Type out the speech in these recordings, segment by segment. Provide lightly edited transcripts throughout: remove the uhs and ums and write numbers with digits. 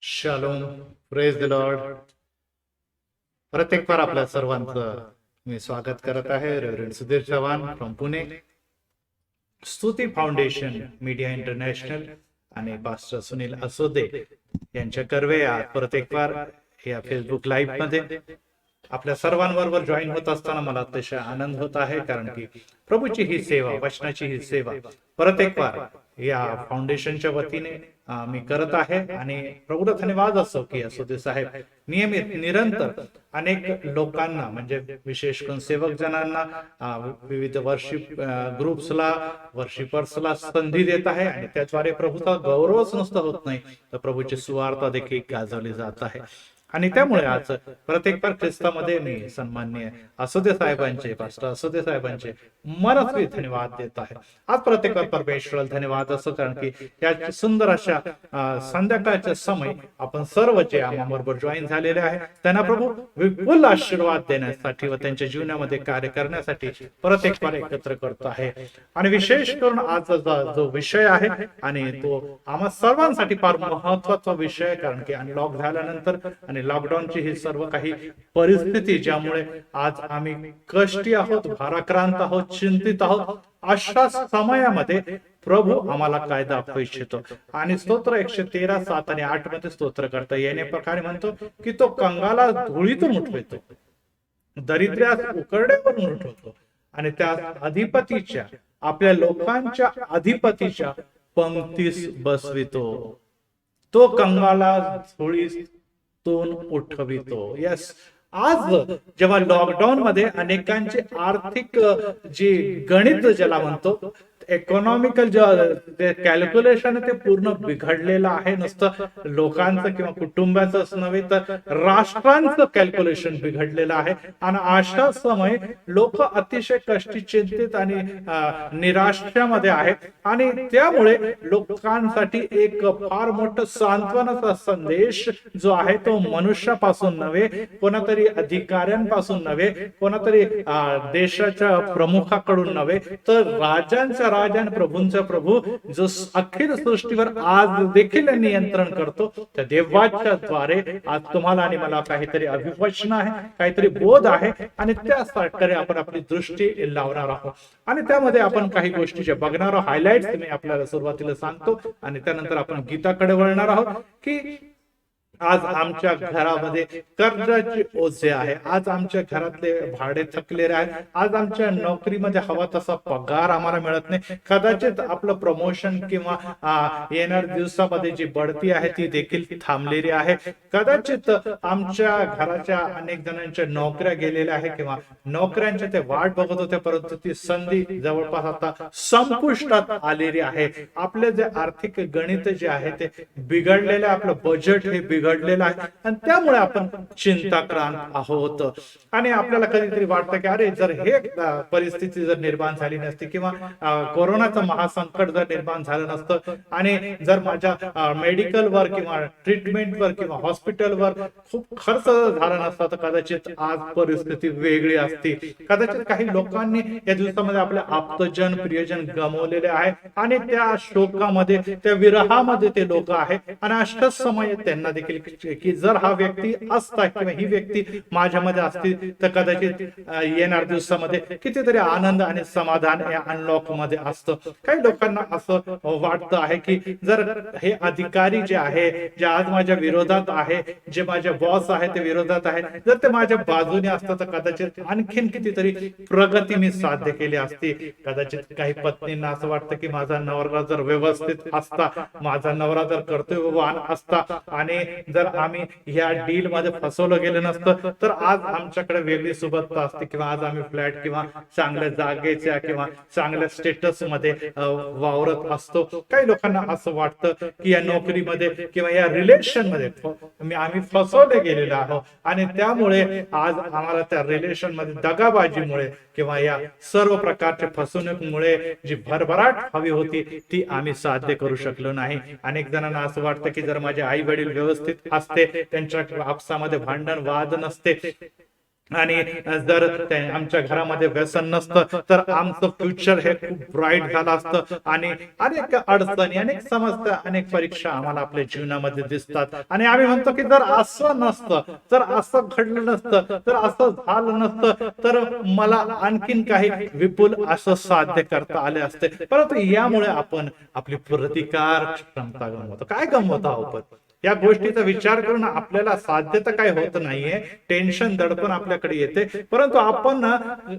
Shalom, praise the Lord. प्रत्येक बार आपल्या सर्वांचं मी स्वागत करत आहे. रेव्हरंड सुधीर चव्हाण फ्रॉम पुणे, स्तुती फाउंडेशन मीडिया इंटरनॅशनल आणि पास्टर सुनील असोदे यांच्या कर्वे प्रत्येक बार या फेसबुक लाईव्ह मध्ये आपल्या सर्वांबरोबर जॉईन होत असताना मला अतिशय आनंद होत आहे, कारण की प्रभूची ही सेवा, वचनाची ही सेवा प्रत्येक बार या फाउंडेशनच्या वतीने मी करत आहे. आणि प्रभूला धन्यवाद असो की असोदे साहेब नियमित निरंतर अनेक लोकांना, म्हणजे विशेष करून सेवक जणांना विविध वर्शिप ग्रुप्सला, वर्शिपर्सला संधी देत आहे आणि त्याद्वारे प्रभूचा गौरवच नुसता होत नाही, तर प्रभूची सुवार्ता देखील गाजवली जात आहे. आणि त्यामुळे आज प्रत्येक बार ख्रिस्तामध्ये मी सन्माननीय असोदे साहेबांचे, पास्टर असोदे साहेबांचे मनस्वी धन्यवाद देत आहे. आज प्रत्येक बार परमेश्वराला धन्यवाद असो, कारण की या सुंदर अशा संध्याकाळच्या समय आपण सर्व जे आम्हाबरोबर जॉईन झालेले आहे त्यांना प्रभू विपुल आशीर्वाद देण्यासाठी व त्यांच्या जीवनामध्ये कार्य करण्यासाठी प्रत्येक बार एकत्र करतो आहे. आणि विशेष करून आजचा जो विषय आहे आणि तो आम्हा सर्वांसाठी फार महत्वाचा विषय आहे, कारण की अनलॉक झाल्यानंतर आणि लॉकडाऊनची ही सर्व काही परिस्थिती, ज्यामुळे आज आम्ही कष्टी आहोत, भाराक्रांत आहोत, चिंतित आहोत, अशा समयामध्ये प्रभू आम्हाला काय दाखवू इच्छितो. आणि स्तोत्र 113:7 आणि 8 मध्ये स्तोत्र करता येणे प्रकारे म्हणतो की तो कंगाला धुळीतून उठवितो, दरिद्र्यास उकरड्यावरून उठवतो आणि त्या अधिपतीच्या, आपल्या लोकांच्या अधिपतीच्या पंक्तीस बसवितो. तो कंगाला धुळीतून उठवितो. यस, आज जेव्हा लॉकडाऊन मध्ये अनेकांचे आर्थिक जे गणित ज्याला म्हणतो, इकॉनॉमिकल जे कॅल्क्युलेशन ते पूर्ण बिघडलेलं आहे. नुसतं लोकांचं किंवा कुटुंबाचंच नव्हे तर राष्ट्रांचं कॅल्क्युलेशन बिघडलेलं आहे. आणि अशा समय लोक अतिशय कष्टी, चिंतित आणि निराशेमध्ये आहेत. आणि त्यामुळे लोकांसाठी एक फार मोठं सांत्वनाचा संदेश जो आहे तो मनुष्यापासून नव्हे, कोणातरी अधिकाऱ्यांपासून नव्हे, कोणातरी देशाच्या प्रमुखाकडून नव्हे, तर राजांच्या राजा आणि प्रभूंचा प्रभू जो अखिल सृष्टीवर आज देखील नियंत्रण करतो, त्या देवाच्या द्वारे आज तुम्हाला आणि मला काहीतरी अभिवचन आहे, काहीतरी बोध आहे आणि त्यासाठी आपण आपली दृष्टी लावणार आहोत. आणि त्यामध्ये आपण काही गोष्टी बघणार आहोत. हायलाइट्स मी आपल्याला सुरुवातीला सांगतो आणि त्यानंतर आपण गीताकडे वळणार आहोत. की आज आमच्या घरामध्ये कर्जाचे ओझे आहे, आज आमच्या घरातले भाडे थकलेले आहे, आज आमच्या नोकरीमध्ये हवा तसा पगार आम्हाला मिळत नाही, कदाचित आपलं प्रमोशन किंवा येणाऱ्या दिवसामध्ये जी बढती आहे ती देखील थांबलेली आहे, कदाचित आमच्या घराच्या अनेक जणांच्या नोकऱ्या गेलेल्या आहे किंवा नोकऱ्यांच्या ते वाट बघत होते, परंतु ती संधी जवळपास आता संपुष्टात आलेली आहे. आपले जे आर्थिक गणित जे आहे ते बिघडलेले, आपलं बजेट हे बिघडलेलं आहे आणि त्यामुळे आपण चिंताक्रांत आहोत. आणि आपल्याला कधीतरी वाटतं की अरे, जर हे परिस्थिती जर निर्माण झाली नसती किंवा कोरोनाचं महासंकट जर निर्माण झालं नसतं आणि जर माझ्या मेडिकलवर किंवा ट्रीटमेंटवर किंवा हॉस्पिटलवर खूप खर्च झाला नसता, तर कदाचित आज परिस्थिती वेगळी असती. कदाचित काही लोकांनी या दिवसामध्ये आपले आप्तजन, प्रियजन गमावलेले आहे आणि त्या शोकामध्ये, त्या विरहामध्ये ते लोक आहेत. आणि अशाच समय त्यांना देखील की जर हा व्यक्ती असता किंवा ही व्यक्ती माझ्यामध्ये असती तर कदाचित येणाऱ्या दिवसामध्ये कितीतरी आनंद आणि समाधान या अनलॉक मध्ये असतं. काही लोकांना असं वाटतं आहे की जर हे अधिकारी जे आहे, जे आज माझ्या विरोधात आहे, जे माझे बॉस आहे ते विरोधात आहे, जर ते माझ्या बाजूने असतं तर कदाचित आणखीन कितीतरी प्रगती मी साध्य केली असती. कदाचित काही पत्नींना असं वाटतं की माझा नवरा जर व्यवस्थित असता, माझा नवरा जर कर्तव्यवान असता आणि जर आम्ही या डील मध्ये फसवलं गेलं नसतं तर आज आमच्याकडे वेगळी सुबत्ता असते किंवा आज आम्ही फ्लॅट किंवा चांगल्या जागेच्या किंवा चांगल्या स्टेटस मध्ये वावरत असतो. काही लोकांना असं वाटतं की या नोकरीमध्ये किंवा या रिलेशन मध्ये आम्ही फसवले गेलेलो आहोत आणि त्यामुळे आज आम्हाला त्या रिलेशन मध्ये दगाबाजीमुळे किंवा या सर्व प्रकारच्या फसवणुकीमुळे जी भरभराट हवी होती ती आम्ही साध्य करू शकलो नाही. अनेक जणांना असं वाटतं की जर माझे आई वडील व्यवस्थित असते, त्यांच्या आपसामध्ये भांडण वाद नसते, आणि जर आमच्या घरामध्ये व्यसन नसतं तर आमचं फ्युचर हे खूप ब्राईट झालं असतं आणि अनेक अडचणी, अनेक समस्या, अनेक परीक्षा आम्हाला आपल्या जीवनामध्ये दिसतात आणि आम्ही म्हणतो की जर असं नसतं, जर असं घडलं नसतं, तर असं झालं नसतं, तर मला आणखीन काही विपुल असं साध्य करता आले असते. परंतु यामुळे आपण आपली प्रतिकार क्षमता गमवतो. काय गमवतो आहोत? या गोष्टीचा विचार करून आपल्याला साध्य तर काही होत नाहीये, टेन्शन दडपण आपल्याकडे येते, परंतु आपण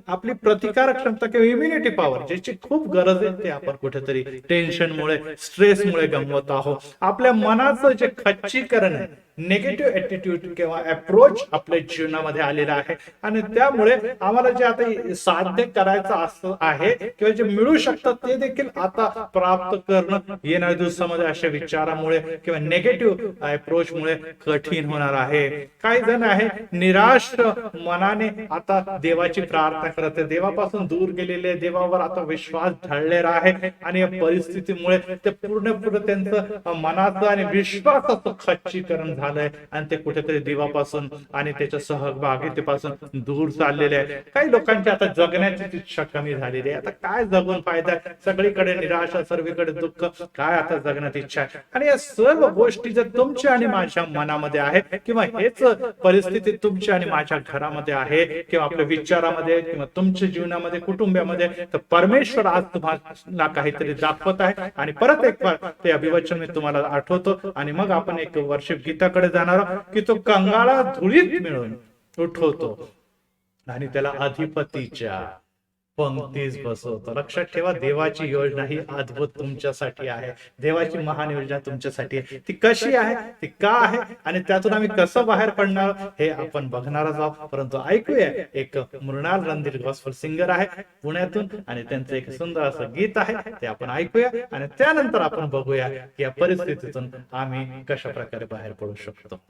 आपली प्रतिकार क्षमता किंवा इम्युनिटी पॉवर ज्याची खूप गरज आहे ते आपण कुठेतरी टेन्शनमुळे, स्ट्रेसमुळे गमवत आहोत. आपल्या मनाचं जे खच्चीकरण आहे, निगेटिव्ह ऍटिट्यूड किंवा अप्रोच आपल्या जीवनामध्ये आलेला आहे आणि त्यामुळे आम्हाला जे आता साध्य करायचं असं आहे किंवा जे मिळू शकतं ते देखील आता प्राप्त करणं येणाऱ्या दिवसामध्ये अशा विचारामुळे किंवा निगेटिव्ह अप्रोच मुळे कठीण होणार आहे. काही जण आहे निराश मनाने आता देवाची प्रार्थना करत आहे, देवापासून दूर गेलेले, देवावर आता विश्वास ढळलेला आहे आणि या परिस्थितीमुळे ते पूर्णपणे त्यांचं मनाचं आणि विश्वासाचं खच्चीकरण झालंय आणि ते कुठेतरी देवापासून आणि त्याच्या सहभागितेपासून दूर चाललेले आहे. काही लोकांची आता जगण्याची इच्छा कमी झालेली आहे. आता काय जगून फायदा, सगळीकडे निराशा, सर्वीकडे दुःख, काय आता जगण्याची इच्छा आहे. आणि या सर्व गोष्टी जर तुमच्या आणि माझ्या मनामध्ये आहेत किंवा हेच परिस्थिती तुमच्या आणि माझ्या घरामध्ये आहे किंवा आपल्या विचारामध्ये किंवा तुमच्या जीवनामध्ये, कुटुंबामध्ये, तर परमेश्वर आज तुम्हाला काहीतरी दाखवत आहे. आणि परत एक बार ते अभिवचन मी तुम्हाला आठवतो आणि मग आपण एक वर्षिप गीताकडे जाणार की तो कंगाळा धुळीत मिळून उठवतो आणि त्याला अधिपतीच्या पंक्तीस बसवतो. लक्षात ठेवा, देवाची योजना ही अद्भुत तुमच्यासाठी आहे. देवाची महान योजना तुमच्यासाठी आहे. ती कशी आहे, ती का आहे आणि त्यातून आम्ही कसं बाहेर पडणार हे आपण बघणारच आहोत. परंतु ऐकूया, एक मृणाल रणधीर गॉस्पेल सिंगर आहे पुण्यातून आणि त्यांचं एक सुंदर असं गीत आहे, ते आपण ऐकूया आणि त्यानंतर आपण बघूया की या परिस्थितीतून आम्ही कशा प्रकारे बाहेर पडू शकतो.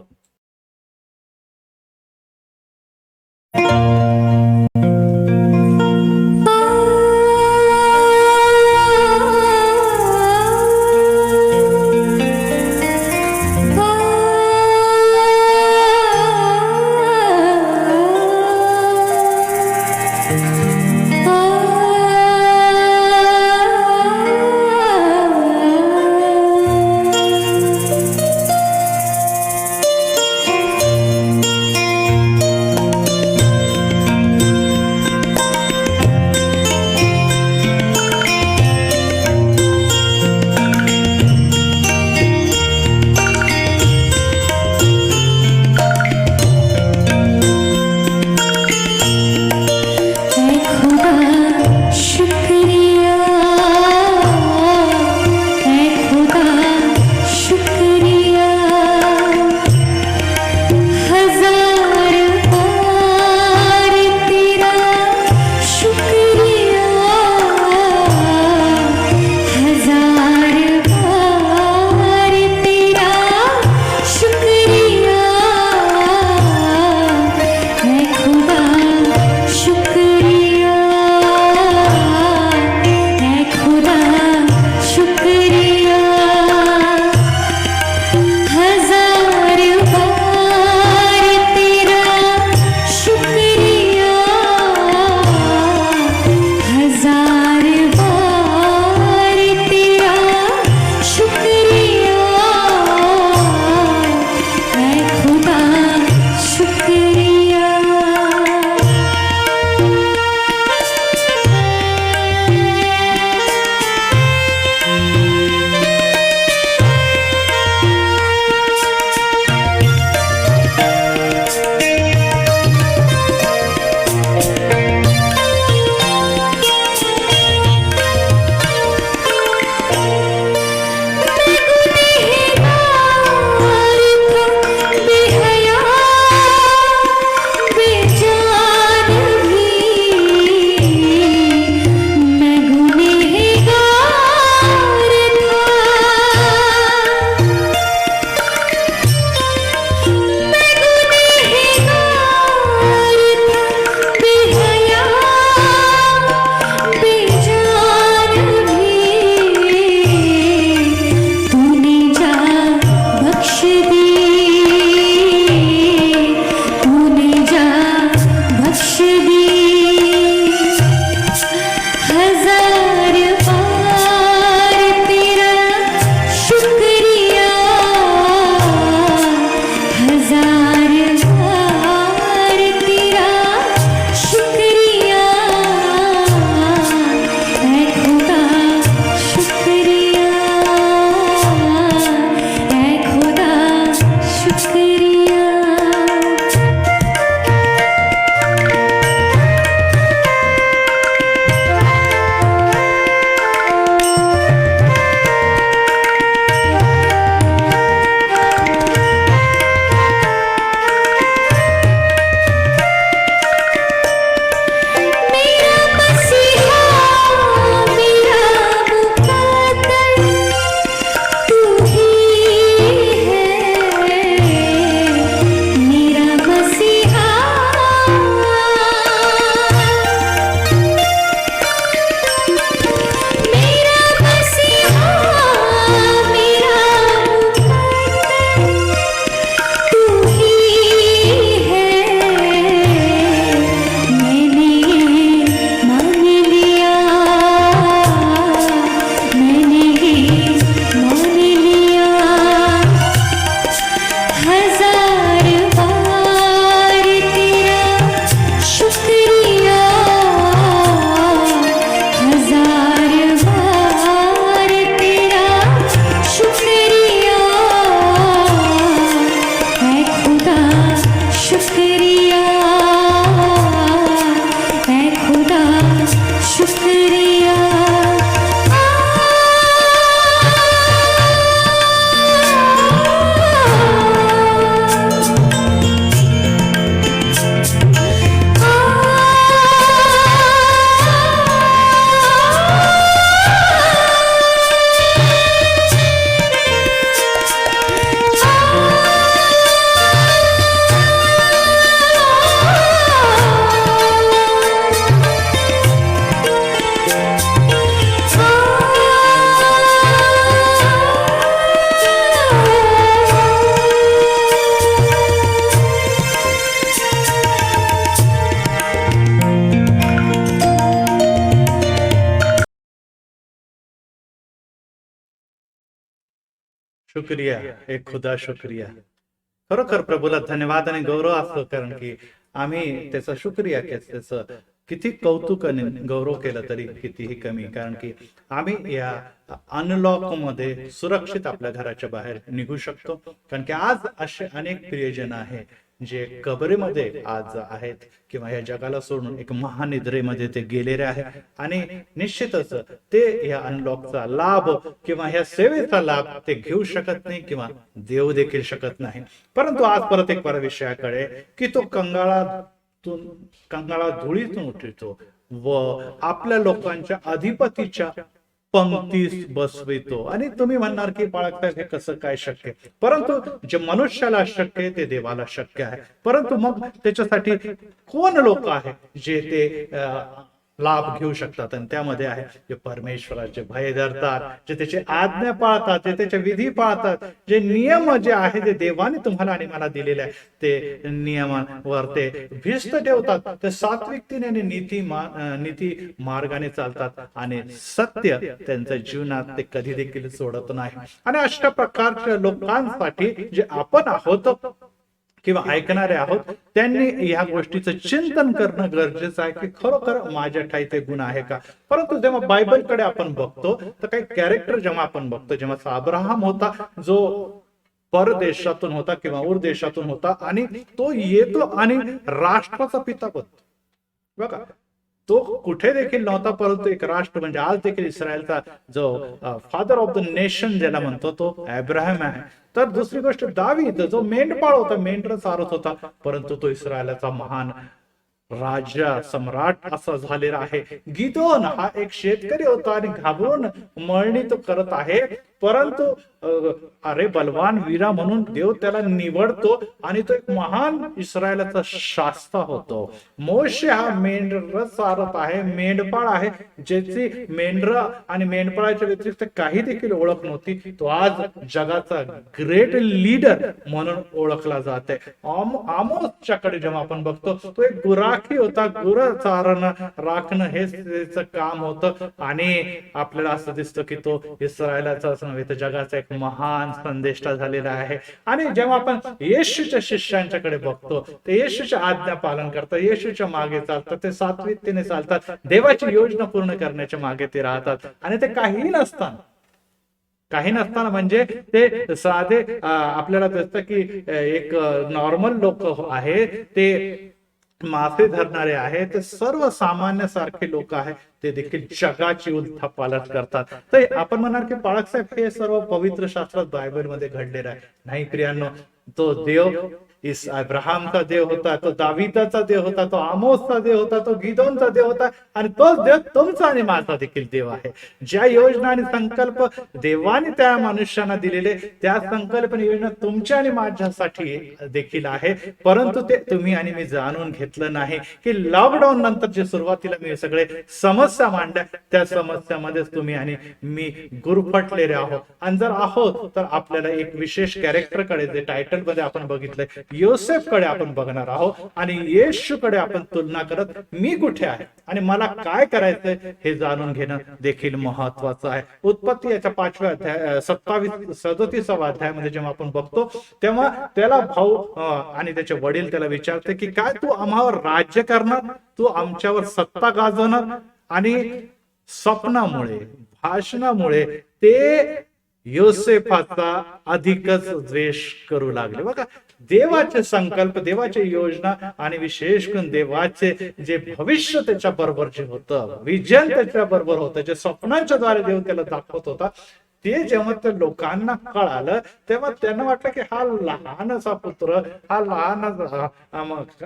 शुक्रिया, एक खुदा शुक्रिया. खरोखर प्रभूला धन्यवाद आणि गौरव असतो, कारण की आम्ही त्याचा शुक्रिया त्याचं किती कौतुक आणि गौरव केलं तरी कितीही कमी, कारण की आम्ही या अनलॉक मध्ये सुरक्षित आपल्या घराच्या बाहेर निघू शकतो. कारण की आज असे अनेक प्रियजन आहे जे कबरेमध्ये आज आहेत किंवा या जगाला सोडून एक महानिद्रेमध्ये ते गेलेले आहे, आणि निश्चितच ते या अनलॉकचा लाभ किंवा ह्या सेवेचा लाभ ते घेऊ शकत नाही किंवा देऊ देखील शकत नाही. परंतु आज परत एक विषयाकडे की तो कंगाळा धुळीतून उठतो व आपल्या लोकांच्या अधिपतीच्या पंक्तीस बसवितो. आणि तुम्ही म्हणणार की बाळासाहेब हे कसं काय शक्य, परंतु जे मनुष्याला शक्य आहे ते देवाला शक्य आहे. परंतु मग त्याच्यासाठी कोण लोक आहे जे ते लाभ घेऊ शकतात, आणि त्यामध्ये आहे जे परमेश्वराचे भय धरतात, जे त्याचे आज्ञा पाळतात, जे त्याचे विधी पाळतात, जे नियम जे आहे ते देवाने तुम्हाला आणि मला दिलेले आहे ते नियमांवर ते भिस्त ठेवतात, ते सात्विकतेने आणि नीती मार्गाने चालतात, आणि सत्य त्यांच्या जीवनात ते कधी देखील सोडत नाही. आणि अशा प्रकारच्या लोकांसाठी जे आपण आहोत किंवा ऐकणारे आहोत, त्यांनी या गोष्टीचं चिंतन करणं गरजेचं आहे की खरोखर माझ्या ठाई ते गुण आहे का. परंतु जेव्हा बायबलकडे आपण बघतो तर काही कॅरेक्टर जेव्हा आपण बघतो, जेव्हा अब्राहम होता जो परदेशातून होता किंवा उर देशातून होता, आणि तो येतो आणि राष्ट्राचा पिता बनतो. बघा, तो कुठे देखील नव्हता, परंतु एक राष्ट्र म्हणजे आज देखील इस्रायलचा जो फादर ऑफ द नेशन ज्याला म्हणतो तो अब्राहम आहे. तर दुसरी गोष्ट, दावीद जो मेंढपाळ होता, मेंढर चारत होता, परंतु तो इस्रायलाचा महान राजा सम्राट असा झालेला आहे. गिदोन हा एक शेतकरी होता आणि घाबरून मळणी तो करत आहे, परंतु अरे बलवान वीरा म्हणून देव त्याला निवडतो आणि तो एक महान इस्रायलाचा शास्ता होतो. मोशे हा मेंढर चारत आहे, मेंढपाळ आहे, ज्याची मेंढर आणि मेंढपाळाच्या व्यतिरिक्त काही देखील ओळख नव्हती. तो आज जगाचा ग्रेट लीडर म्हणून ओळखला जाते. आमोसच्याकडे जेव्हा आपण बघतो, तो एक गुराखी होता, गुर चारणं राखणं हे त्याचं काम होतं, आणि आपल्याला असं दिसतं की तो इस्रायलाचा नव्हे तर जगाचा एक महान संदेष्टा झालेला आहे. आणि जेव्हा आपण येशूच्या शिष्यांच्याकडे बघतो, ते येशूच्या आज्ञा पालन करतात, येशूच्या मागे चालतात, ते सात्विकतेने चालतात, देवाची योजना पूर्ण करण्याच्या मागे ते राहतात, आणि ते काही नसताना म्हणजे ते साधे आपल्याला दिसतं की एक नॉर्मल लोक आहे, ते मासे धरणारे आहे, ते सर्वसामान्य सारखे लोक आहे, ते देखील जगाची उलथापालट करतात. तर आपण म्हणाल की बाळासाहेब हे सर्व पवित्र शास्त्रात बायबलमध्ये घडलेलं आहे. नाही प्रियांनो, तो देव अब्राहमचा देव होता, तो दाविदाचा देव होता, तो आमोसचा देव होता, तो गिदोनचा देव होता, आणि तोच देव तुमचा आणि माझा देखील देव आहे. ज्या योजना आणि संकल्प देवाने त्या मनुष्यांना दिलेले, त्या संकल्पना योजना तुमच्या आणि माझ्यासाठी देखील आहे, परंतु ते तुम्ही आणि मी जाणून घेतलं नाही की लॉकडाऊन नंतर जे सुरुवातीला मी सगळे समस्या मांडल्या, त्या समस्यामध्येच तुम्ही आणि मी गुरफटलेले आहोत. आणि जर आहोत तर आपल्याला एक विशेष कॅरेक्टरकडे, जे टायटल मध्ये आपण बघितलंय, योसेफकडे आपण बघणार आहोत, आणि येशूकडे आपण तुलना करत मी कुठे आहे आणि मला काय करायचंय हे जाणून घेणं देखील महत्वाचं आहे. उत्पत्ती याच्या 5व्या अध्याय 37 अध्यायामध्ये जेव्हा आपण बघतो, तेव्हा त्याला भाऊ आणि त्याचे वडील त्याला विचारते की काय तू आम्हावर राज्य करणार, तू आमच्यावर सत्ता गाजवणार. आणि स्वप्नामुळे, भाषणामुळे ते योसेफाचा अधिकच द्वेष करू लागले. बघा, देवाचे संकल्प, देवाची योजना, आणि विशेष करून देवाचे जे भविष्य त्याच्या बरोबर जे होतं, विजन त्याच्या बरोबर होतं, जे स्वप्नांच्या द्वारे देव त्याला दाखवत होता, ते जेव्हा त्या लोकांना कळालं तेव्हा त्यांना वाटलं की हा लहानसा पुत्र, हा लहान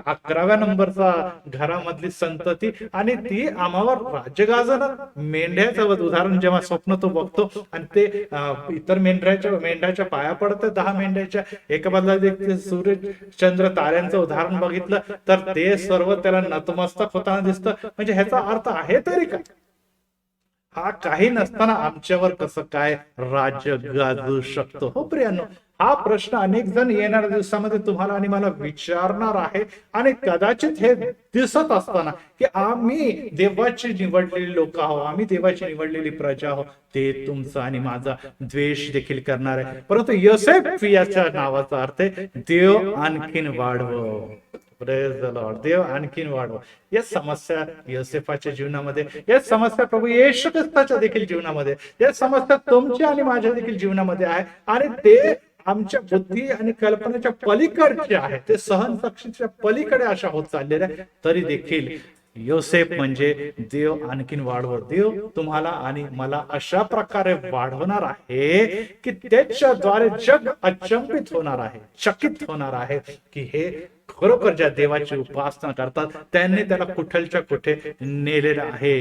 11व्या नंबरचा घरामधली संतती, आणि ती आम्हावर राज्य गाजवणार. मेंढ्याचं उदाहरण जेव्हा स्वप्न तो बघतो, आणि ते इतर मेंढ्याच्या पाया पडतं, 10 मेंढ्याच्या एका बाजूला सूर्य चंद्र ताऱ्यांचं उदाहरण बघितलं तर ते सर्व त्याला नतमस्तक होताना दिसतं. म्हणजे ह्याचा अर्थ आहे तरी काय, हा काही नसताना आमच्यावर कसं काय राज्य गाजवू शकतो. हो प्रियांनो, हा प्रश्न अनेक जण येणाऱ्या दिवसामध्ये तुम्हाला आणि मला विचारणार आहे. आणि कदाचित हे दिसत असताना की आम्ही देवाची निवडलेली लोक आहोत, आम्ही देवाची निवडलेली प्रजा आहोत, ते तुमचा आणि माझा द्वेष देखील करणार आहे. परंतु योसेफ याच्या नावाचा अर्थ आहे देव आणखीन वाढव. Praise the Lord. देव आणखीन वाढव. या समस्या योसेफाच्या जीवनामध्ये, या समस्या प्रभू येशू ख्रिस्ताच्या देखील जीवनामध्ये, या समस्या तुमच्या आणि माझ्या देखील जीवनामध्ये आहे. आणि ते आमच्या बुद्धी आणि कल्पनेच्या पलीकडचे आहे, ते सहनशक्तीच्या पलीकडे अशा होत चाललेल्या. तरी देखील योसेफ म्हणजे देव आणखीन वाढव. देव तुम्हाला आणि मला अशा प्रकारे वाढवणार आहे की त्याच्याद्वारे जग अचंबित होणार आहे, चकित होणार आहे की हे खरोखर ज्या देवाची उपासना करतात त्यांनी त्याला कुठलच्या कुठे नेलेलं आहे.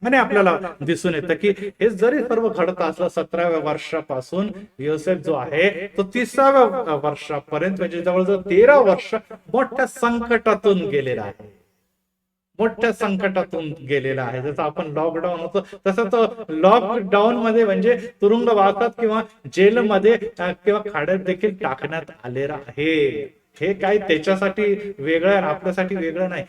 आणि आपल्याला दिसून येतं की हे जरी सर्व घडत असलं 17व्या वर्षापासून योसेफ जो आहे तो 30व्या वर्षापर्यंत म्हणजे जवळजवळ 13 वर्ष मोठ्या संकटातून गेलेला आहे. मोठ्या संकटातून गेलेला आहे. जसं आपण लॉकडाऊन होतो तसं तो लॉकडाऊन मध्ये म्हणजे तुरुंगवासात किंवा जेलमध्ये किंवा खाड्यात देखील टाकण्यात आलेला आहे. हे काही त्याच्यासाठी वेगळं आहे, आपल्यासाठी वेगळं नाही.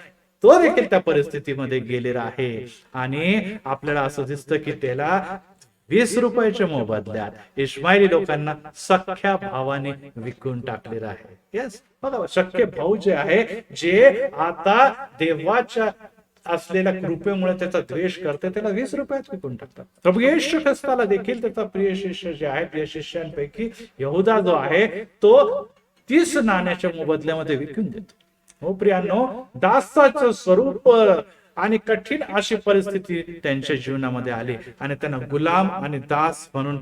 तो देखील त्या परिस्थितीमध्ये गेलेला आहे. आणि आपल्याला असं दिसतं की त्याला 20 रुपयाच्या मोबदल्यात इस्माइली लोकांना सख्या भावाने विकून टाकलेलं आहे. येस, बघा, सख्खे भाऊ जे आहे, जे आता देवाच्या असलेल्या कृपेमुळे त्याचा द्वेष करते, त्याला 20 रुपयात विकून टाकतात. प्रभू येशू ख्रिस्ताला देखील त्याचा प्रिय शिष्य जे आहे, प्रिय शिष्यांपैकी यहुदा जो आहे तो 30 नाण्याच्या मोबदल्यामध्ये विकून देतो. हो प्रियांनो, दासाचं स्वरूप आणि कठीण अशी परिस्थिती त्यांच्या जीवनामध्ये आली आणि त्यांना गुलाम आणि दास म्हणून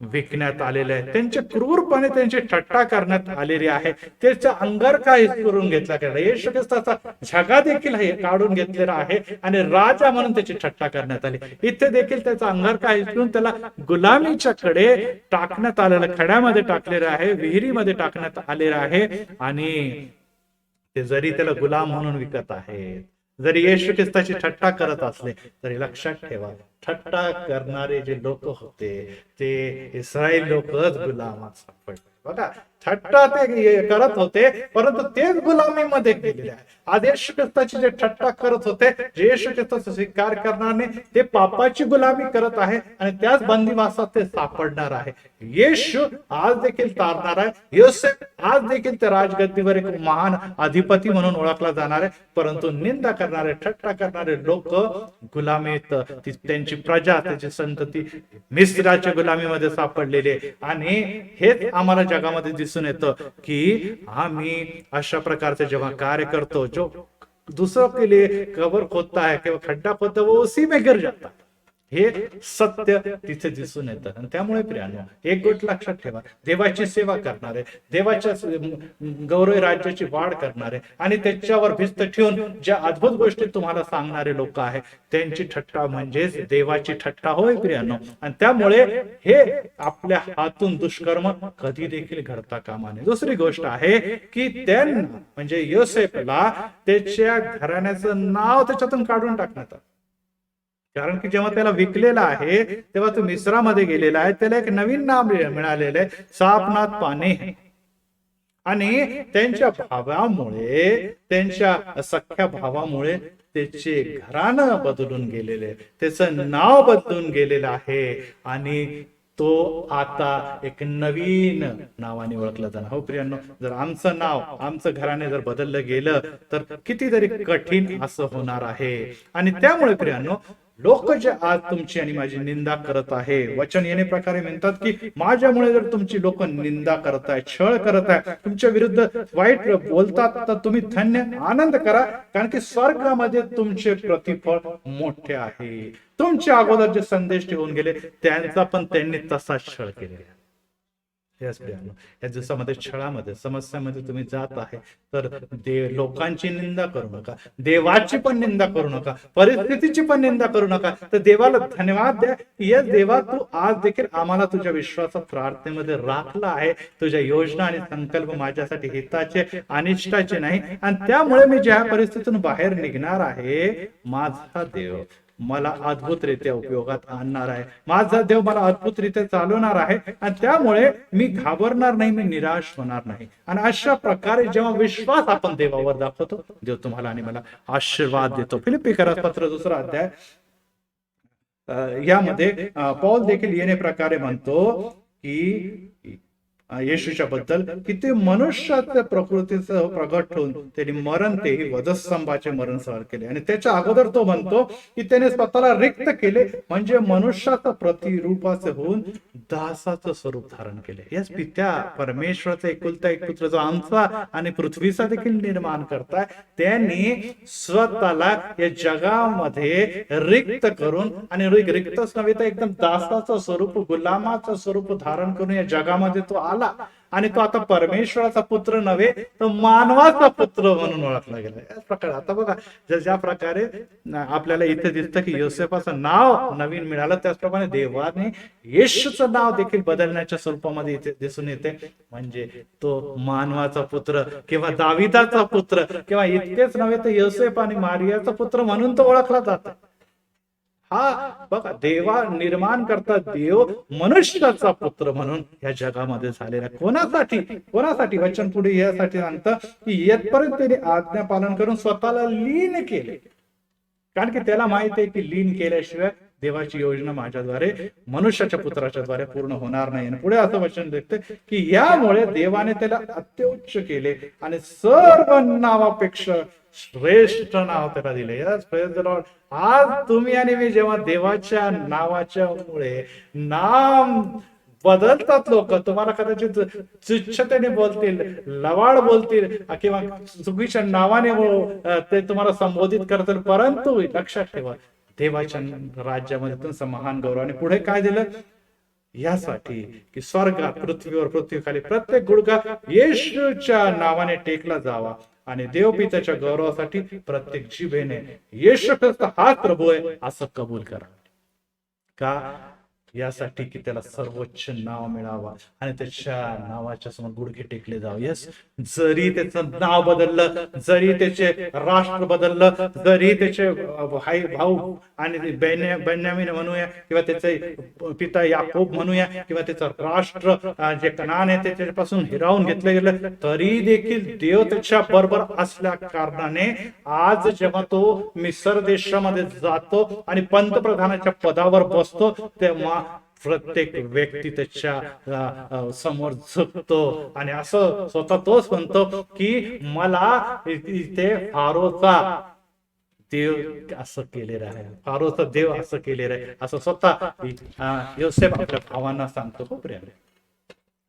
विकण्यात आलेले आहे. त्यांचे क्रूरपणे त्यांची थट्टा करण्यात आलेली आहे. त्याच्या अंगारका करून घेतला गेला. येशू ख्रिस्ताचा झगा देखील हे काढून घेतलेला आहे आणि राजा म्हणून त्याची थट्टा करण्यात आली. इथे देखील त्याचा अंगारका करून त्याला गुलामीच्या कडे टाकण्यात आलेलं, खड्यामध्ये टाकलेलं आहे, विहिरीमध्ये टाकण्यात आलेलं आहे. आणि ते जरी त्याला गुलाम म्हणून विकत आहेत, जरी येशू ख्रिस्ताची थट्टा करत असले तरी लक्षात ठेवा, थट्टा करणारे जे लोक होते ते इस्रायल लोकच गुलामात सापडले. बघा, थट्टा ते करत होते परंतु तेच गुलामीमध्ये गेलेले आहे. आज येशू ख्रिस्ताची जे थट्टा करत होते, जे येशू ख्रिस्ताचा स्वीकार करणार नाही, ते पापाची गुलामी करत आहे आणि त्याच बंदिवासात ते सापडणार आहे. येशू आज देखील तारणार आहे. योसेफ आज देखील त्या राजगद्दीवर एक महान अधिपती म्हणून ओळखला जाणार आहे. परंतु निंदा करणारे, थट्टा करणारे लोक गुलामीत, त्यांची प्रजा, त्याची संतती मिस्राच्या गुलामीमध्ये सापडलेले. आणि हेच आम्हाला जगामध्ये दिसून येतं की आम्ही अशा प्रकारचे जेव्हा कार्य करतो, जो दूसरों के लिए कबर खोदता है किंवा खड्डा खोदता वो उसी में गिर जाता, हे सत्य तिथे दिसून येतं. आणि त्यामुळे प्रियांनो, एक गोष्ट लक्षात ठेवा, देवाची सेवा करणारे, देवाच्या गौरव राज्याची वाढ करणारे आणि त्याच्यावर भिस्त ठेवून ज्या अद्भुत गोष्टी तुम्हाला सांगणारे लोक आहेत, त्यांची थट्टा म्हणजेच देवाची थट्टा होय प्रियांनो. आणि त्यामुळे हे आपल्या हातून दुष्कर्म कधी देखील घडता कामा नये. दुसरी गोष्ट आहे की त्यांना म्हणजे योसेफला त्याच्या घराण्याचं नाव त्याच्यातून काढून टाकण्यात आलं. कारण की जेव्हा त्याला विकलेला आहे तेव्हा तो मिस्रामध्ये गेलेला आहे, त्याला एक नवीन नाव मिळालेलं आहे, सापनात पाने. आणि त्यांच्या भावामुळे, त्यांच्या सख्या भावामुळे त्याचे घराणं बदलून गेलेले, त्याचं नाव बदलून गेलेलं आहे आणि तो आता एक नवीन नावाने ओळखला जाणार. हो प्रियांनो, जर आमचं नाव, आमचं घराणे जर बदललं गेलं तर कितीतरी कठीण असं होणार आहे. आणि त्यामुळे प्रियांनो, लोक जे आज तुमची आणि माझी निंदा करत आहे, वचन येणे प्रकारे म्हणतात की माझ्यामुळे जर तुमची लोक निंदा करताय, छळ करत आहे, तुमच्या विरुद्ध वाईट बोलतात, तर तुम्ही धन्य आनंद करा, कारण की स्वर्गामध्ये तुमचे प्रतिफळ मोठे आहे. तुमच्या अगोदर जे संदेश ठेवून गेले त्यांचा पण त्यांनी तसाच छळ केलेला. या दिवसामध्ये छळामध्ये, समस्यामध्ये तुम्ही जात आहे तर लोकांची निंदा करू नका, देवाची पण निंदा करू नका, परिस्थितीची पण निंदा करू नका. तर देवाला धन्यवाद द्या, या देवा तू आज देखील आम्हाला तुझ्या विश्वासात, प्रार्थनेमध्ये राखला आहे. तुझ्या योजना आणि संकल्प माझ्यासाठी हिताचे, अनिष्टाचे नाही. आणि त्यामुळे मी ज्या परिस्थितीतून बाहेर निघणार आहे, माझा देव मला अद्भुतरित्या उपयोगात आणणार आहे. माझा देव मला अद्भुतरित्या चालवणार आहे आणि त्यामुळे मी घाबरणार नाही, मी निराश होणार नाही. आणि अशा प्रकारे जेव्हा विश्वास आपण देवावर दाखवतो, देव तुम्हाला आणि मला आशीर्वाद देतो. फिलिप्पीकरास पत्र 2 अध्याय यामध्ये पौल देखील येणे प्रकारे म्हणतो की येशूच्या बद्दल की ते मनुष्याच्या प्रकृतीचं प्रगट होऊन त्यांनी मरण, तेही वधस्तंभाचे मरण सहन केले. आणि त्याच्या अगोदर तो म्हणतो की त्याने स्वतःला रिक्त केले, म्हणजे मनुष्याचं प्रतिरूपाचे होऊन दासाचं स्वरूप धारण केले. याच पित्या परमेश्वराचा एकुलता एक पुत्र जो आमचा आणि पृथ्वीचा देखील निर्माण करताय, त्यांनी स्वतःला या जगामध्ये रिक्त करून, आणि रिक्तच नव्हे तर एकदम दासाचं स्वरूप, गुलामाचं स्वरूप धारण करून या जगामध्ये तो आला. आणि तो आता परमेश्वराचा पुत्र नव्हे तर मानवाचा पुत्र म्हणून ओळखला गेला. याच प्रकारे आता बघा, ज्या प्रकारे आपल्याला इथे दिसतं की योसेफाचं नाव नवीन मिळालं, त्याचप्रमाणे देवाने येशूचं नाव देखील बदलण्याच्या स्वरूपामध्ये इथे दिसून येते. म्हणजे तो मानवाचा पुत्र किंवा दाविदाचा पुत्र, किंवा इतकेच नव्हे तर योसेफ आणि मारियाचा पुत्र म्हणून तो ओळखला जातो. हा बघा, देवा निर्माण करता देव मनुष्याचा पुत्र म्हणून या जगामध्ये झालेला. कोणासाठी वचन पुढे यासाठी सांगतं की येतपर्यंत त्याने आज्ञा पालन करून स्वतःला लीन केले, कारण की त्याला माहित आहे की लीन केल्याशिवाय देवाची योजना माझ्याद्वारे, मनुष्याच्या पुत्राच्या द्वारे पूर्ण होणार नाही. आणि पुढे असं वचन देते की यामुळे देवाने त्याला अत्युच्च केले आणि सर्व नावापेक्षा श्रेष्ठ नाव त्याला दिले. Yes, praise the Lord. आज तुम्ही आणि मी जेव्हा देवाच्या नावाच्या मुळे नाम बदलतात लोक, तुम्हाला कदाचित तुच्छतेने बोलतील, लवाड बोलतील, किंवा चुकीच्या नावाने ते तुम्हाला संबोधित करतील, परंतु लक्षात ठेवा, देवाच्या राज्यामध्ये तुमचा महान गौरव. आणि पुढे काय दिलं? यासाठी की स्वर्गात, पृथ्वीवर, पृथ्वीखाली प्रत्येक गुडघा येशूच्या नावाने टेकला जावा आणि देवपिताच्या गौरवासाठी प्रत्येक जिभेने येशू ख्रिस्त हाच प्रभू आहे असं कबूल करा. का? यासाठी की त्याला सर्वोच्च नाव मिळावा आणि त्याच्या नावाच्या समोर गुडघे टेकले जावे. यस, जरी त्याचं नाव बदललं, जरी त्याचे राष्ट्र बदललं, जरी त्याचे भाऊ आणि बेन्यामीन म्हणूया, किंवा त्याचे पिता याकोब म्हणूया, किंवा त्याचं राष्ट्र जे कनान आहे त्याच्यापासून हिरावून घेतलं गेलं, तरी देखील देव त्याच्या बरोबर असल्या कारणाने आज जेव्हा तो मिसर देशामध्ये जातो आणि पंतप्रधानाच्या पदावर बसतो, तेव्हा प्रत्येक व्यक्ती त्याच्या समोर झुकतो आणि असं स्वतः तोच म्हणतो की मला इथे फारोचा देव असं केलेलं आहे, फारोचा देव असं केलेलं आहे, असं स्वतः योसेफ आपल्या भावांना सांगतो. हो प्रिय,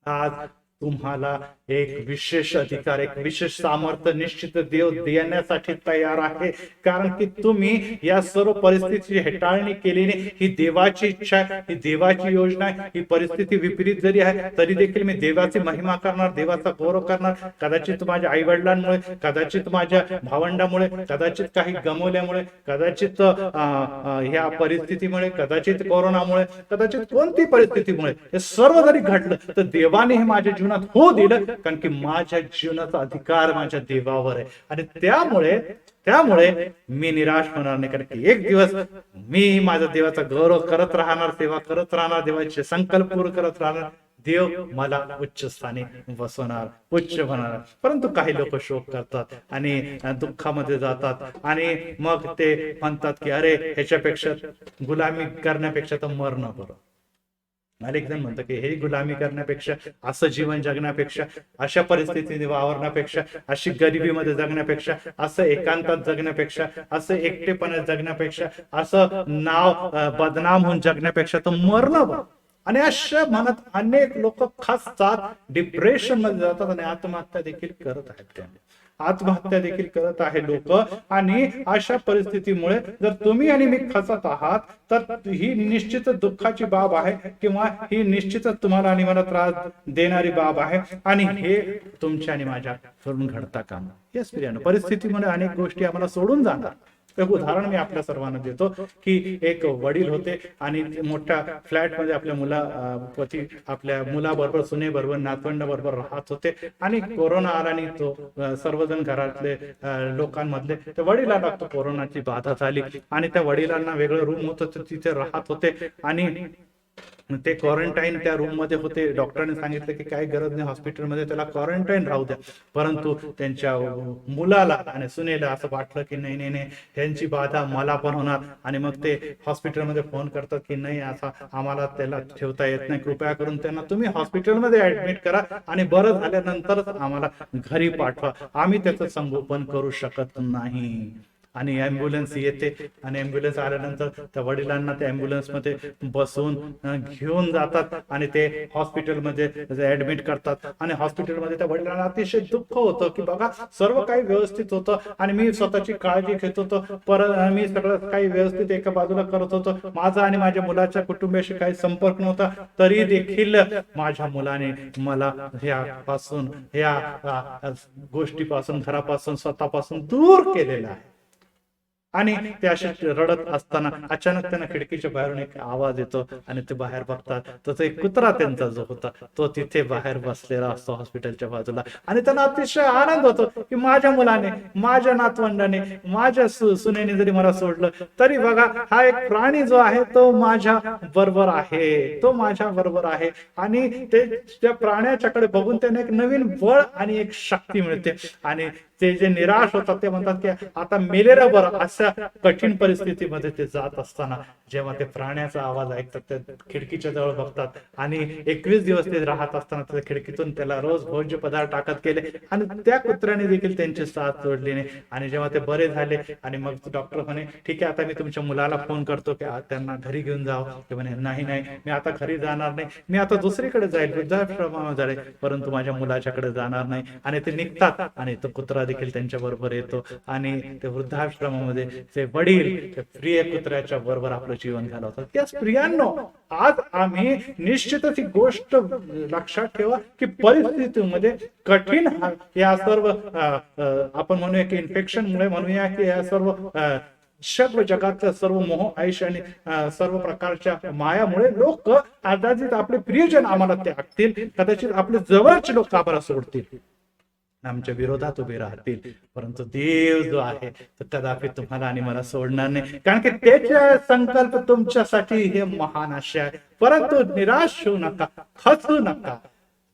आज तुम्हाला एक विशेष अधिकार, एक विशेष सामर्थ्य निश्चित देव देण्यासाठी तयार आहे, कारण की तुम्ही या सर्व परिस्थितीची हेटाळणी केलेली, ही देवाची इच्छा आहे, ही देवाची योजना आहे. ही परिस्थिती विपरीत जरी आहे तरी देखील मी देवाची महिमा करणार, देवाचा गौरव करणार. कदाचित माझ्या आई वडिलांमुळे, कदाचित माझ्या भावंडामुळे, कदाचित काही गमवल्यामुळे, कदाचित ह्या परिस्थितीमुळे, कदाचित कोरोनामुळे, कदाचित कोणती परिस्थितीमुळे हे सर्व जरी घडलं तर देवाने हे माझ्या जीवनात हो दिलं, कारण की माझ्या जीवनाचा अधिकार माझ्या देवावर आहे. आणि त्यामुळे मी निराश होणार नाही, कारण की एक दिवस मी माझ्या देवाचा गौरव करत राहणार, सेवा करत राहणार, देवाचे संकल्प पूर्ण करत राहणार. देव मला उच्च स्थानी बसवणार, उच्च होणार. परंतु काही लोक शोक करतात आणि दुःखामध्ये जातात आणि मग ते म्हणतात की अरे, ह्याच्यापेक्षा गुलामी करण्यापेक्षा तर मरणं बरं. अनेक जण म्हणतात की हे गुलामी करण्यापेक्षा, असं जीवन जगण्यापेक्षा, अशा परिस्थितीने वावरण्यापेक्षा, अशी गरिबीमध्ये जगण्यापेक्षा, असं एकांतात जगण्यापेक्षा, असं एकटेपणात जगण्यापेक्षा, असं नाव बदनाम होऊन जगण्यापेक्षा तर मरणं बरं. आणि अशा मनात अनेक लोक खचतात, डिप्रेशन मध्ये जातात आणि आत्महत्या देखील करत आहेत. आत्महत्या देखील करत आहे लोक. आणि अशा परिस्थितीमुळे जर तुम्ही आणि मी खचत आहात तर ही निश्चित दुःखाची बाब आहे, किंवा ही निश्चितच तुम्हाला आणि मला त्रास देणारी बाब आहे. आणि हे तुमच्या आणि माझ्या करून घडता काम. येस प्रियानो, परिस्थितीमुळे अनेक गोष्टी आम्हाला सोडून जाणार, एक उदाहरण मी आपल्या सर्वांना देतो की एक वडील होते आणि मोठ्या फ्लॅटमध्ये आपल्या पती आपल्या मुलाबरोबर सुनेबरोबर नातवंडाबरोबर राहत होते आणि कोरोना आला आणि तो सर्वजण घरातले लोकांमधले त्या वडिलांना तो कोरोनाची बाधा झाली आणि त्या वडिलांना वेगळं रूम होतं तिथे राहत होते आणि ते क्वारंटाईन त्या रूम मध्ये होते. डॉक्टरांनी सांगितलं की काही गरज नाही हॉस्पिटलमध्ये त्याला क्वारंटाईन राहू द्या, परंतु त्यांच्या मुलाला आणि सुनेला असं वाटलं की नाही नाही नाही त्यांची बाधा मला पण होणार आणि मग ते हॉस्पिटलमध्ये फोन करतात की नाही असं आम्हाला त्याला ठेवता येत नाही, कृपया करून त्यांना तुम्ही हॉस्पिटलमध्ये ऍडमिट करा आणि बरं झाल्यानंतरच आम्हाला घरी पाठवा, आम्ही त्याचं संगोपन करू शकत नाही. आणि अँब्युलन्स येते आणि अँब्युलन्स आल्यानंतर त्या वडिलांना त्या अँब्युलन्स मध्ये बसवून घेऊन जातात आणि ते हॉस्पिटलमध्ये ऍडमिट करतात आणि हॉस्पिटलमध्ये त्या वडिलांना अतिशय दुःख होतं की बघा सर्व काही व्यवस्थित होतं आणि मी स्वतःची काळजी घेत होतो, मी सगळं काही व्यवस्थित एका बाजूला करत होतो, माझा आणि माझ्या मुलाच्या कुटुंबियाशी काही संपर्क नव्हता, तरी देखील माझ्या मुलाने मला ह्या गोष्टीपासून घरापासून स्वतःपासून दूर केलेला आहे. आणि ते असे रडत असताना अचानक त्यांना खिडकीच्या बाहेरून एक आवाज येतो आणि ते बाहेर बघतात तर एक कुत्रा त्यांचा जो होता तो तिथे बाहेर बसलेला असतो हॉस्पिटलच्या बाजूला आणि त्यांना अतिशय आनंद होतो की माझ्या मुलाने, माझ्या नातवंडाने, माझ्या सुनेने जरी मला सोडलं तरी बघा हा एक प्राणी जो आहे तो माझ्या बरोबर आहे, तो माझ्या बरोबर आहे. आणि ते त्या प्राण्याच्याकडे बघून त्यांना एक नवीन बळ आणि एक शक्ती मिळते आणि ते जे निराश होतात ते म्हणतात की आता मेलेलं बरं. अशा कठीण परिस्थितीमध्ये ते जात असताना जेव्हा ते प्राण्याचा आवाज ऐकतात त्या खिडकीच्या जवळ बघतात आणि 21 दिवस ते राहत असताना त्या खिडकीतून त्याला रोज भोज्य पदार्थ टाकत गेले आणि त्या कुत्र्याने देखील त्यांची साथ जोडली नाही. आणि जेव्हा ते बरे झाले आणि मग डॉक्टर म्हणे ठीक आहे आता मी तुमच्या मुलाला फोन करतो की त्यांना घरी घेऊन जावं. ते म्हणे नाही नाही मी आता घरी जाणार नाही, मी आता दुसरीकडे जाईल, वृद्धाश्रमामध्ये जाईल, परंतु माझ्या मुलाच्याकडे जाणार नाही. आणि ते निघतात आणि तो कुत्रा देखील त्यांच्या बरोबर येतो आणि ते वृद्धाश्रमामध्ये ते वडील त्या प्रिय कुत्र्याच्या बरोबर आपलं जीवन घालवतात. त्या स्त्रियांनो आज आम्ही निश्चितच ही गोष्ट लक्षात ठेवा की परिस्थितीमध्ये कठीण या सर्व आपण म्हणूया की इन्फेक्शनमुळे म्हणूया की या सर्व सर्व जगातल्या सर्व मोह आयुष्य आणि सर्व प्रकारच्या मायामुळे लोक कदाचित आपले प्रियजन आम्हाला त्यागतील, कदाचित आपले जवळचे लोक आम्हाला सोडतील, आमच्या विरोधात उभे राहतील, परंतु देव जो आहे तो कदापि तुम्हाला आणि मला सोडणार नाही, कारण की त्याचे संकल्प तुमच्यासाठी हे महान आशा आहे. परंतु निराश होऊ नका, खचू नका.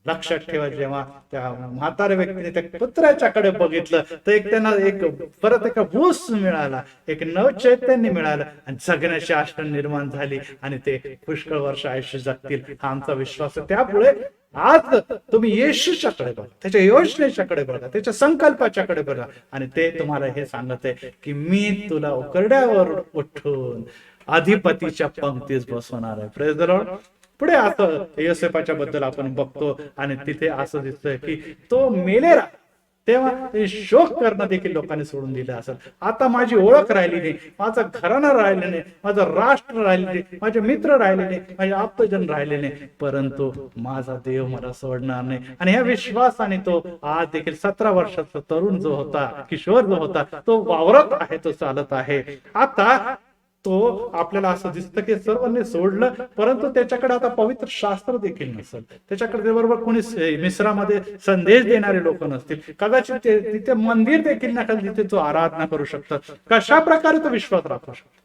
लक्षात ठेवा जेव्हा त्या म्हाताऱ्या व्यक्तीने त्या कुत्र्याच्याकडे बघितलं तर एक त्यांना एक परत एक भूस मिळाला, एक नवचैतन्य मिळालं आणि जगण्याची आशा निर्माण झाली आणि ते पुष्कळ वर्ष आयुष्य जगतील हा आमचा विश्वास आहे. त्यामुळे आज तुम्ही येशूच्याकडे बघा, त्याच्या योजनेच्याकडे बघा, त्याच्या संकल्पाच्याकडे बघा आणि ते तुम्हाला हे सांगत आहे की मी तुला उकरड्यावर उठून अधिपतीच्या पंक्तीस बसवणार आहे. Praise the Lord. पुढे असं योसेफाच्या बद्दल आपण बघतो आणि तिथे असं दिसतंय की तो मेलेला तेव्हा शोक करणं देखील लोकांनी सोडून दिलं असेल. आता माझी ओळख राहिली नाही, माझं घराणं राहिलं नाही, माझं राष्ट्र राहिले नाही, माझे मित्र राहिले नाही, माझे आप्तजन राहिले नाही, परंतु माझा देव मला सोडणार नाही. आणि ह्या विश्वासाने तो आज देखील 17 वर्षाचा तरुण जो होता, किशोर जो होता, तो वावरत आहे, तो चालत आहे. आता तो आपल्याला असं दिसतं की सर्वांनी सोडलं, परंतु त्याच्याकडे आता पवित्र शास्त्र देखील नसेल, त्याच्याकडे बरोबर कोणी मिश्रामध्ये संदेश देणारे लोक नसतील, कदाचित तिथे मंदिर देखील नसेल जिथे तो आराधना करू शकतात. कशा प्रकारे तो विश्वास राखू शकतो?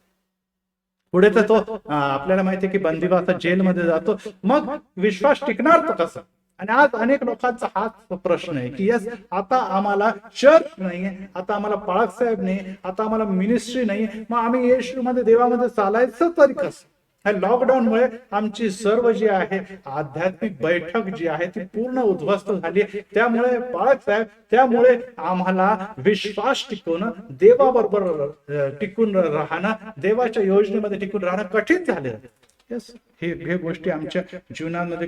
पुढे तर तो आपल्याला माहिती आहे की बंदिवासात जेलमध्ये जातो, मग विश्वास टिकणार तो कसा? आणि आज अनेक लोकांचा हाच प्रश्न आहे की यस आता आम्हाला चर्च नाहीये, आता आम्हाला बाळासाहेब नाही, आता आम्हाला मिनिस्ट्री नाही, मग आम्ही येशूमध्ये देवामध्ये चालायचं तरी कसं? ह्या लॉकडाऊनमुळे आमची सर्व जी आहे आध्यात्मिक बैठक जी आहे ती पूर्ण उद्ध्वस्त झाली. त्यामुळे बाळासाहेब, त्यामुळे आम्हाला विश्वास टिकवणं, देवाबरोबर टिकून राहणं, देवाच्या योजनेमध्ये टिकून राहणं कठीण झाले. यस, हे गोष्टी आमच्या जीवनामध्ये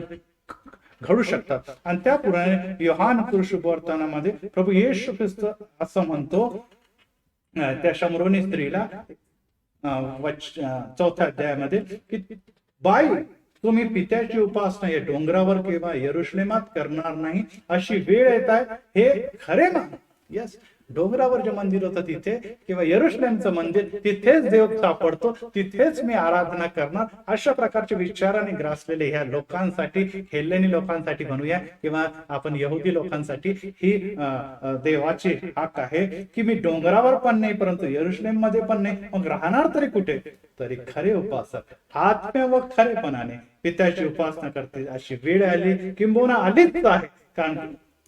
घडू शकतात. आणि त्यापुढे योहान शुभवर्तनामध्ये प्रभू येशू ख्रिस्त असं म्हणतो त्या शमरोनी स्त्रीला 4थ्या अध्यायामध्ये की बाई तुम्ही पित्याची उपासना या डोंगरावर किंवा यरुशलेमात करणार नाही, अशी वेळ येत आहे, हे खरे ना? यस, डोंगरावर जे मंदिर होतं तिथे किंवा यरुशलेमचं मंदिर तिथेच देव सापडतो, तिथेच मी आराधना करणार, अशा प्रकारचे विचाराने ग्रासलेले ह्या लोकांसाठी, हेलेनी लोकांसाठी म्हणूया किंवा आपण यहुदी लोकांसाठी ही देवाची हक आहे की मी डोंगरावर पण नाही परंतु यरुशलेम मध्ये पण नाही, मग राहणार तरी कुठे? तरी खरे उपासक आत्म्या व खरेपणाने पित्याची उपासना करते अशी वेळ आली, किंबहुना आलीच आहे.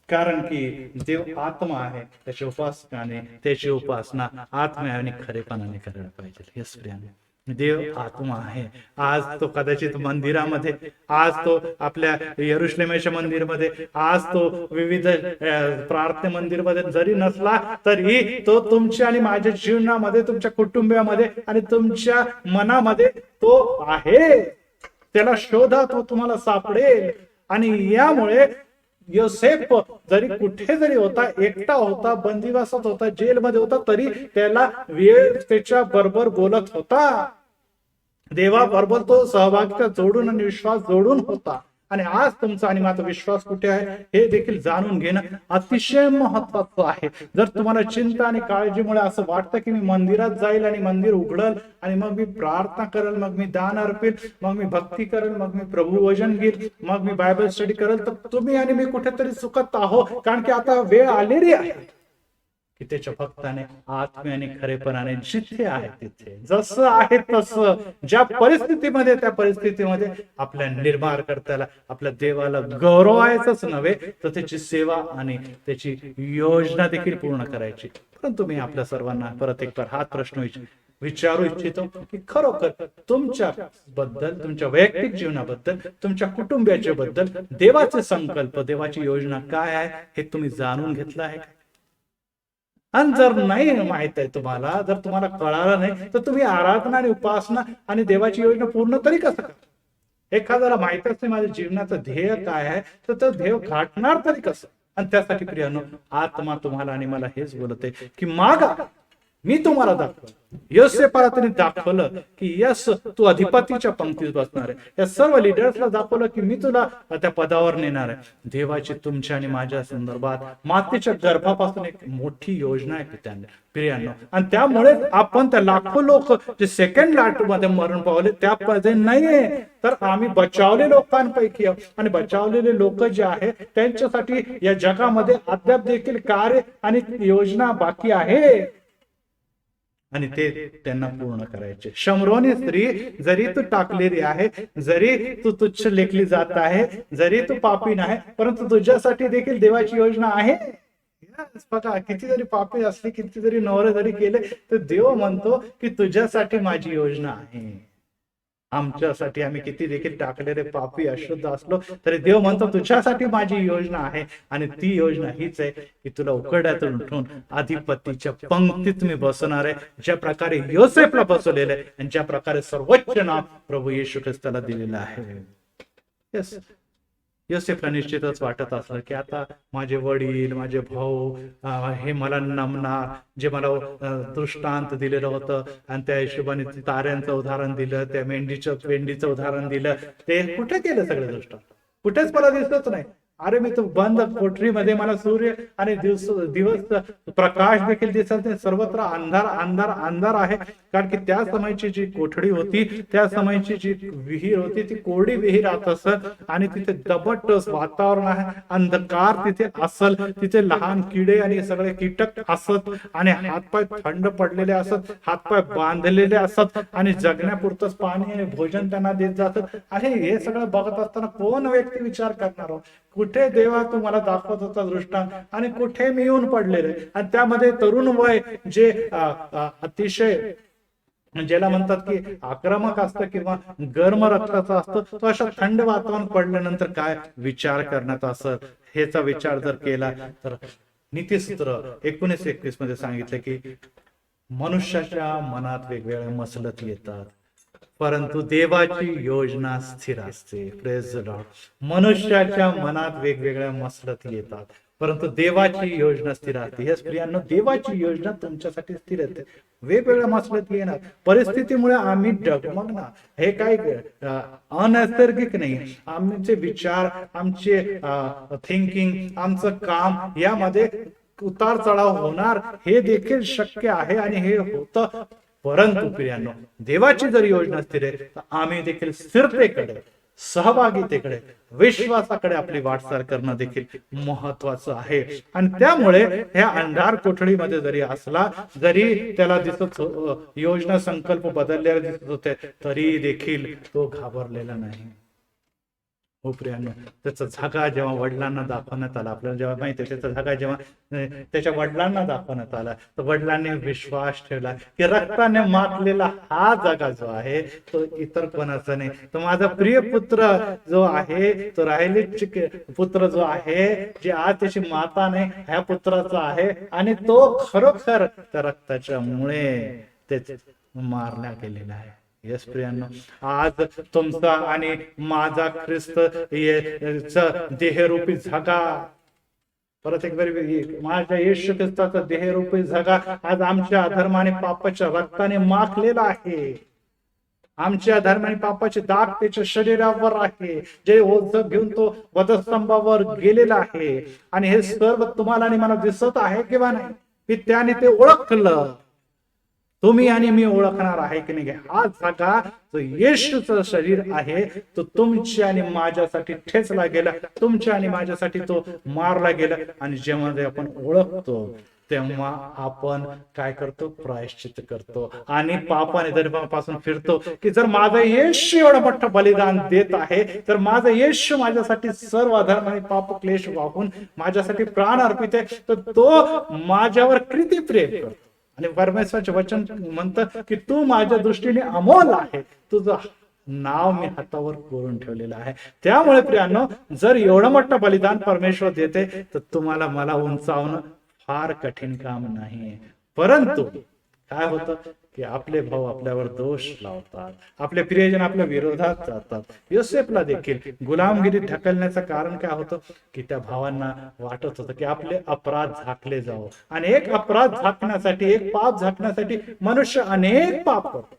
कारण की देव आत्मा आहे, त्याच्या उपासकाने त्याची उपासना आत्म्या आणि खरेपणाने करायला पाहिजे. यस प्रियाने, देव आत्मा आहे. आज तो कदाचित मंदिरामध्ये, आज तो आपल्या यरुशलेमेच्या मंदिरमध्ये, आज तो विविध प्रार्थना मंदिरमध्ये जरी नसला तरी तो तुमच्या आणि माझ्या जीवनामध्ये, तुमच्या कुटुंबामध्ये आणि तुमच्या मनामध्ये तो आहे. त्याला शोधा, तो तुम्हाला सापडेल. आणि यामुळे योसेफ जरी कुठे जरी होता, एकटा होता, बंदिवासात होता, जेलमध्ये होता, तरी त्याला वेळ त्याच्या बरोबर बोलत होता. देवाबरोबर तो सहभागिता जोडून आणि विश्वास जोडून होता. आणि आज तुमचा आणि माझा विश्वास कुठे आहे हे देखील जाणून घेणं अतिशय महत्वाचं आहे. जर तुम्हाला चिंता आणि काळजीमुळे असं वाटतं की मी मंदिरात जाईल आणि मंदिर उघडल आणि मग मी प्रार्थना करेल, मग मी दान अर्पेल, मग मी भक्ती करेल, मग मी प्रभू वचन घेईल, मग मी बायबल स्टडी करेल, तर तुम्ही आणि मी कुठेतरी चुकत आहोत. कारण की आता वेळ आलेली आहे की त्याच्या भक्ताने आत्म्याने खरेपणाने जिथे आहे तिथे, जसं आहे तसं, ज्या परिस्थितीमध्ये त्या परिस्थितीमध्ये आपल्या निर्माणकर्त्याला, आपल्या देवाला गौरवायचंच नव्हे तर त्याची सेवा आणि त्याची योजना देखील पूर्ण करायची. परंतु मी आपल्या सर्वांना परत एक हाच प्रश्न विचारू इच्छितो की खरोखर तुमच्या बद्दल, तुमच्या वैयक्तिक जीवनाबद्दल, तुमच्या कुटुंबाच्या बद्दल देवाचे संकल्प, देवाची योजना काय आहे हे तुम्ही जाणून घेतलं आहे? आणि जर नाही माहित आहे तुम्हाला, जर तुम्हाला कळालं नाही, तर तुम्ही आराधना आणि उपासना आणि देवाची योजना पूर्ण तरी कसं करा? एखाद्याला माहितच नाही माझ्या जीवनाचं ध्येय काय आहे, तर तो ध्येय गाठणार तरी कसं? आणि त्यासाठी प्रियानो, आत्मा तुम्हाला आणि मला हेच बोलते की मागा, मी तुम्हाला दाखवलं. योसेफला त्यांनी दाखवलं की यस, तू अधिपतीच्या पंक्तीत बसणार आहे. या सर्व लिडर्सला दाखवलं की मी तुला त्या पदावर नेणार आहे. देवाची तुमच्या आणि माझ्या संदर्भात मातेच्या गर्भापासून एक मोठी योजना आहे त्यांनी प्रियांनो. आणि त्यामुळे आपण त्या लाखो लोक जे सेकंड लाट मध्ये मरण पावले त्यामध्ये नाहीये, तर आम्ही बचावले लोकांपैकी आहोत. आणि बचावलेले लोक जे आहे त्यांच्यासाठी या जगामध्ये अद्याप देखील कार्य आणि योजना बाकी आहे आणि ते त्यांना पूर्ण करायचे. शमरोनी स्त्री जरी तू टाकलेली आहे, जरी तू तुच्छ लेखली जात आहे, जरी तू पापी नाही, परंतु तुझ्यासाठी देखील देवाची योजना आहे. बघा, किती जरी पापी असली, किती जरी नवरे जरी केले, तर देव म्हणतो की तुझ्यासाठी माझी योजना आहे. आमच्यासाठी, आम्ही किती देखील टाकलेले पापी अशुद्ध असलो तरी देव म्हणतो तुझ्यासाठी माझी योजना आहे. आणि ती योजना हीच आहे की तुला उकड्यातून उठून अधिपतीच्या पंक्तीत मी बसवणार आहे, ज्या प्रकारे योसेफला बसवलेलं आहे आणि ज्या प्रकारे सर्वोच्च नाव प्रभू येशू ख्रिस्ताला दिलेलं आहे. यस, योसेफला निश्चितच वाटत असलं की आता माझे वडील, माझे भाऊ हे मला नमणार, जे मला दृष्टांत दिलेलं होतं आणि त्या हिशोबाने ताऱ्यांचं उदाहरण दिलं, त्या मेंढीचं उदाहरण दिलं, ते कुठे केलं सगळे दृष्टांत? कुठेच मला दिसतच नाही. अरे मी तो बंद कोठरीमध्ये, मला सूर्य आणि दिवस प्रकाश देखील दिसत नाही, सर्वत्र अंधार अंधार अंधार आहे. कारण की त्या समयची जी कोठडी होती, त्या समयची जी विहीर होती, ती कोरडी विहीर राहत असत आणि तिथे दबट वातावरण आहे, अंधकार तिथे असल, तिथे लहान किडे आणि सगळे कीटक असत आणि हातपाय थंड पडलेले असत, हातपाय बांधलेले असत आणि जगण्यापुरतच पाणी आणि भोजन त्यांना देत जातात. आणि हे सगळं बघत असताना कोण व्यक्ती विचार करणार हो, कुठे देवा तुम्हाला दाखवत होता दृष्टांत आणि कुठे मी येऊन पडलेले. आणि त्यामध्ये तरुण वय जे अतिशय ज्याला म्हणतात की आक्रमक असतं किंवा गर्म रक्ताचं असतं, तो अशा थंड वातावरण पडल्यानंतर काय विचार करण्यात असत, ह्याचा विचार जर केला तर नीतिसूत्र 19:21 मध्ये सांगितलं की मनुष्याच्या मनात वेगवेगळ्या मसलत येतात, परंतु देवाची योजना स्थिर असते. Praise the Lord. मनुष्याच्या मनात वेगवेगळ्या मसलत येतात, परंतु देवाची योजना स्थिर असते. हे स्त्रियांना, देवाची योजना तुमच्यासाठी स्थिर असते. वेगवेगळ्या मसलत येणार, परिस्थितीमुळे आम्ही डगमगणार, हे काही अनैसर्गिक नाही. आमचे विचार, आमचे थिंकिंग, आमचं काम यामध्ये उतार चढाव होणार हे देखील शक्य आहे आणि हे होतं. परंतु प्रियांनो, देवाची जर योजना स्थिर आहे तर आम्ही देखील स्थिरतेकडे, सहभागितेकडे, विश्वासाकडे आपली वाटचाल करणं देखील महत्वाचं आहे. आणि त्यामुळे ह्या अंधार कोठडीमध्ये जरी असला, जरी त्याला दिसत योजना संकल्प बदललेले दिसत होते, तरी देखील तो घाबरलेला नाही. हो प्रियांनो, त्याचा धागा जेव्हा वडिलांना दाखवण्यात आला, आपल्याला जेव्हा माहिती आहे त्याचा धागा जेव्हा त्याच्या वडिलांना दाखवण्यात आला, तर वडिलांनी विश्वास ठेवला की रक्ताने माखलेला हा जागा जो आहे तो इतर कोणाचा नाही, तो माझा प्रिय पुत्र जो आहे, तो राहिलेला पुत्र जो आहे, जे आज त्याची माता नाही, ह्या पुत्राचा आहे. आणि तो खरोखर त्या रक्ताच्या मुळे ते मारला गेलेला आहे. येस प्रियांनो, आज तुमचा आणि माझा ख्रिस्त देहरूपी झगा, परत एक बारी, माझ्या येशू ख्रिस्ताचा देहरूपी झगा आज आमच्या अधर्म आणि पापाच्या रक्ताने माखलेला आहे. आमच्या धर्म आणि पापाचे दाग त्याच्या शरीरावर आहे, जे ओझ घेऊन तो वधस्तंभावर गेलेला आहे. आणि हे सर्व तुम्हाला आणि मला दिसत आहे किंवा नाही, की त्याने ते ओळखलं. तुम्ही आणि मी ओळखणार आहे की नाही, हा जागा जो येशूचं शरीर आहे तो तुमच्या आणि माझ्यासाठी ठेचला गेला, तुमच्या आणि माझ्यासाठी तो मारला गेला. आणि जेव्हा ते आपण ओळखतो तेव्हा आपण काय करतो, प्रायश्चित्त करतो आणि पापाने धर्मापासून फिरतो. की जर माझा येशू एवढं मोठं बलिदान देत आहे, तर माझा येशू माझ्यासाठी सर्व अधर्म आणि पाप क्लेश वाहून माझ्यासाठी प्राण अर्पित आहे, तर तो माझ्यावर किती प्रेम करतो. आणि परमेश्वराचे वचन म्हणतं की तू माझ्या दृष्टीने अमोल आहे, तुझं नाव मी हातावर कोरून ठेवलेलं आहे. त्यामुळे प्रियांनो, जर एवढं मोठं बलिदान परमेश्वर देते, तर तुम्हाला मला उंचावणं फार कठीण काम नाही. परंतु काय होतं की आपले भाऊ आपल्यावर दोष लावतात, आपले प्रियजन आपल्या विरोधात जातात. योसेफला देखील गुलामगिरीत ढकलण्याचं कारण काय होतं की त्या भावांना वाटत होतं की आपले अपराध झाकले जावं. आणि एक अपराध झाकण्यासाठी, एक पाप झाकण्यासाठी मनुष्य अनेक पाप करतो,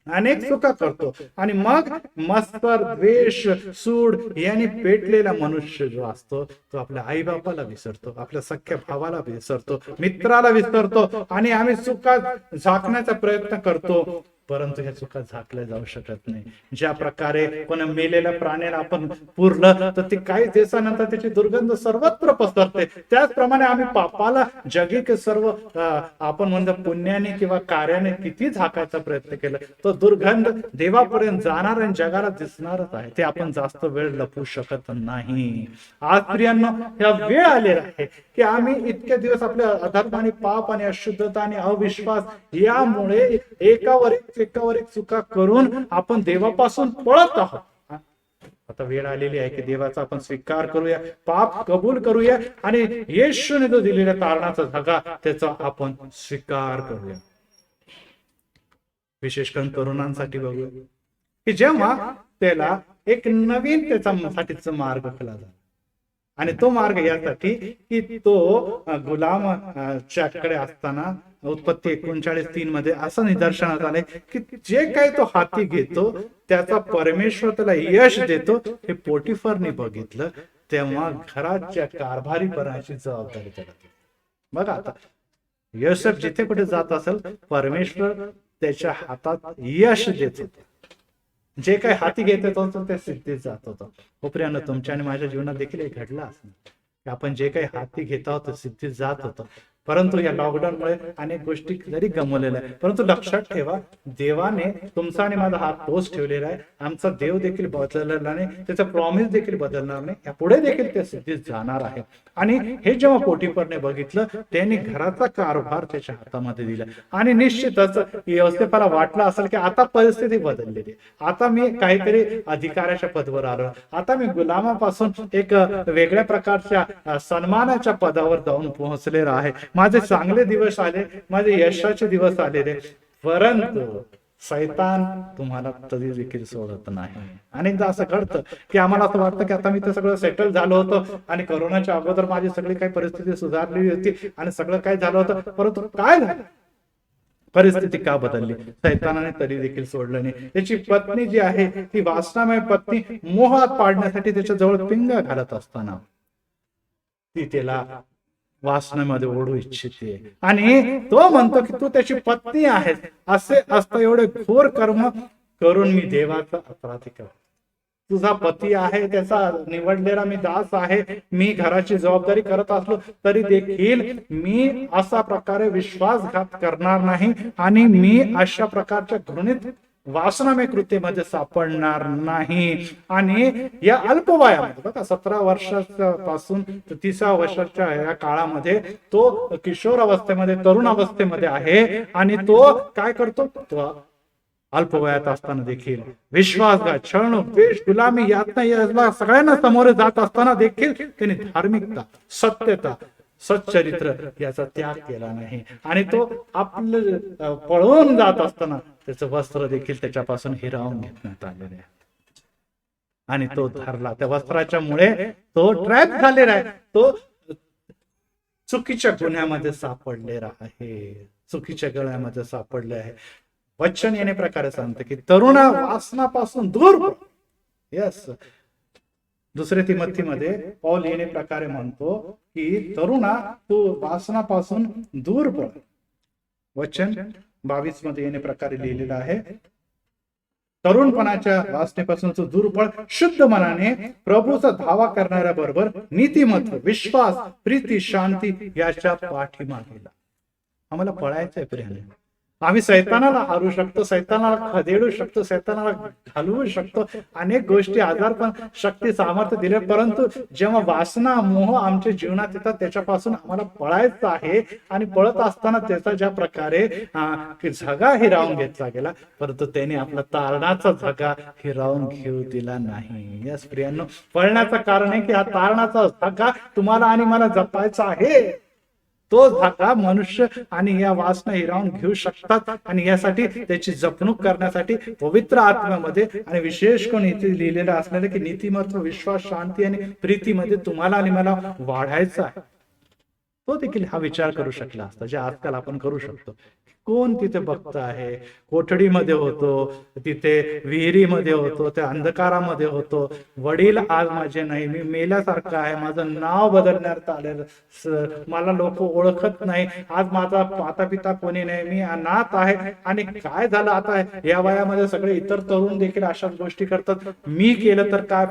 अनेक चुका करतो. आणि मग मत्सर, द्वेष, सूड यांनी पेटलेला मनुष्य जो असतो तो आपल्या आई बापाला विसरतो, आपल्या सख्या भावाला विसरतो, मित्राला विसरतो. आणि आम्ही चुका झाकण्याचा प्रयत्न करतो, परंतु ह्या चुका झाकल्या जाऊ शकत नाही. ज्या प्रकारे कोणा मेलेल्या प्राण्याला आपण पुरलं तर ते काही दिवसानंतर त्याची दुर्गंध सर्वत्र पसरते, त्याचप्रमाणे आम्ही पापाला जगिक सर्व आपण म्हणतो पुण्याने किंवा कार्याने किती झाकायचा प्रयत्न केला, तो दुर्गंध देवापर्यंत जाणार आणि जगाला दिसणारच आहे. ते आपण जास्त वेळ लपवू शकत नाही. आज प्रियांनो, ह्या वेळ आलेला आहे की आम्ही इतके दिवस आपल्या अधर्म आणि पाप आणि अशुद्धता आणि अविश्वास यामुळे एकावर एक चुका करून आपण देवापासून पळत आहोत. आता वेळ आलेली आहे की देवाचा आपण स्वीकार करूया, पाप कबूल करूया आणि येशूने जो दिलेल्या तारणाचा धागा त्याचा आपण स्वीकार करूया. विशेष करून तरुणांसाठी बघूया की जेव्हा त्याला एक नवीन त्याच्यासाठीचा मार्ग खुला झाला. आणि तो मार्ग यासाठी की तो गुलामच्याकडे असताना उत्पत्ती 39:3 मध्ये असं निदर्शनात आलंय की जे काही तो हाती घेतो त्याचा परमेश्वर त्याला यश देतो. हे पोटिफरने बघितलं, तेव्हा घराच्या कारभारीपणाची जबाबदारी त्याला. बघा आता योसेफ जिथे कुठे जात असेल, परमेश्वर त्याच्या हातात यश देत होते. जे काही हाती घेत होतं ते सिद्धीत जात होतं. हो प्रियांनो, तुमच्या आणि माझ्या जीवनात देखील हे घडलं असं की आपण जे काही हाती घेत आहोत ते सिद्धीत जात होतं. परंतु या लॉकडाऊनमुळे अनेक गोष्टी जरी गमवलेल्या आहेत, परंतु लक्षात ठेवा, देवाने तुमचा आणि माझा हात तोच ठेवलेला आहे. आमचा देव देखील बदललेला नाही, त्याचा प्रॉमिस देखील बदलणार नाही, यापुढे देखील ते सिद्धीत जाणार आहे. आणि हे जेव्हा पोटिफरने बघितलं, त्यांनी घराचा कारभार त्याच्या हातामध्ये दिला. आणि निश्चितच योसेफाला वाटलं असेल की आता परिस्थिती बदललेली, आता मी काहीतरी अधिकाराच्या पदावर आलो, आता मी गुलामापासून एक वेगळ्या प्रकारच्या सन्मानाच्या पदावर जाऊन पोहोचलेला आहे. माझे चांगले दिवस आले, माझे यशाचे दिवस आलेले. परंतु सैतान तुम्हाला कधी देखील सोडत नाही. अनेकदा असं घडतं की आम्हाला असं वाटतं की आता मी तर सगळं सेटल झालं होतं आणि कोरोनाच्या अगोदर माझी सगळी काही परिस्थिती सुधारलेली होती आणि सगळं काय झालं होतं, परंतु काय झालं, परिस्थिती का बदलली? सैतानाने तरी देखील सोडलं नाही. त्याची पत्नी जी आहे ती वासनामय पत्नी मोहात पाडण्यासाठी त्याच्या जवळ पिंगा घालत असताना ती त्याला वासनेमध्ये ओढू इच्छिते आणि तो म्हणतो की तू त्याची पत्नी आहेस, असे असतं एवढे घोर कर्म करून मी देवाचा अपराधी करतो. तुझा पती आहे, त्याचा निवडलेला मी दास आहे, मी घराची जबाबदारी करत असलो तरी देखील मी असा प्रकारे विश्वासघात करणार नाही आणि मी अशा प्रकारच्या घृणित वासनामय कृतीमध्ये सापडणार नाही. आणि या अल्पवयामध्ये बघा 17 वर्षाच्या पासून 30 वर्षाच्या या काळामध्ये तो किशोर अवस्थेमध्ये, तरुण अवस्थेमध्ये आहे आणि तो काय करतो, तो अल्पवयात असताना देखील विश्वासघात, छळ, द्वेष, गुलामी, यातना याला सगळ्यांना सामोरे जात असताना देखील त्यांनी धार्मिकता, सत्यता, सच्चरित्र याचा त्याग केला नाही. आणि तो आपलं पळून जात असताना त्याचं वस्त्र देखील त्याच्यापासून हिरावून घेण्यात आलेले आहे आणि तो धरला. त्या वस्त्राच्या मुळे तो ट्रॅप झालेला आहे, तो चुकीच्या गुन्ह्यामध्ये सापडलेला आहे, चुकीच्या गळ्यामध्ये सापडले आहे. वचन येणे प्रकारे सांगते की तरुणा वासनापासून दूर पळ. यस, दुसरे तिमोथीमध्ये पौल येणे प्रकारे म्हणतो की तरुणा तू वासनापासून दूर पळ. वचन 22 मध्ये येणे प्रकारे लिहिलेलं आहे, तरुणपणाच्या वासनेपासून तू दूर पळ, शुद्ध मनाने प्रभूचा धावा करणाऱ्या बरोबर नीतिमत्व, विश्वास, प्रीती, शांती याच्या पाठीमागेला. आम्हाला पळायचंय प्रियाने. आम्ही सैतानाला हारू शकतो, सैतानाला खदेडू शकतो, सैतानाला घालवू शकतो, अनेक गोष्टी, आजार पण, शक्ती, सामर्थ्य दिले, परंतु जेव्हा वासना, मोह आमच्या जीवनात येतात त्याच्यापासून आम्हाला पळायचं आहे. आणि पळत असताना त्याचा ज्या प्रकारे झगा हिरावून घेतला गेला, परंतु त्याने आपला तारणाचा झगा हिरावून घेऊ दिला नाही. यस प्रियांनो, पळण्याचं कारण आहे की हा तारणाचा झगा तुम्हाला आणि मला जपायचा आहे. तो धागा मनुष्य आणि या वासना हिरावून घेऊ शकतात आणि यासाठी त्याची जपणूक करण्यासाठी पवित्र आत्म्यामध्ये आणि विशेष कोण इथे लिहिलेलं असलेलं की नीतिमत्व, विश्वास, शांती आणि प्रीतीमध्ये तुम्हाला आणि मला वाढायचं आहे. तो देखील हा विचार करू शकला असता, जे आजकाल आपण करू शकतो. कोण तिथे भक्त आहे, कोठडीमध्ये होतो, तिथे विहिरीमध्ये होतो, त्या अंधकारामध्ये होतो, वडील आज माझे नाही, मी मेल्यासारखं आहे, माझं नाव बदलण्यात आलेलं, मला लोक ओळखत नाही, आज माझा माता पिता कोणी नाही, मी अनाथ आहे. आणि काय झालं आता या वयामध्ये सगळे इतर तरुण देखील अशाच गोष्टी करतात, मी केलं तर काय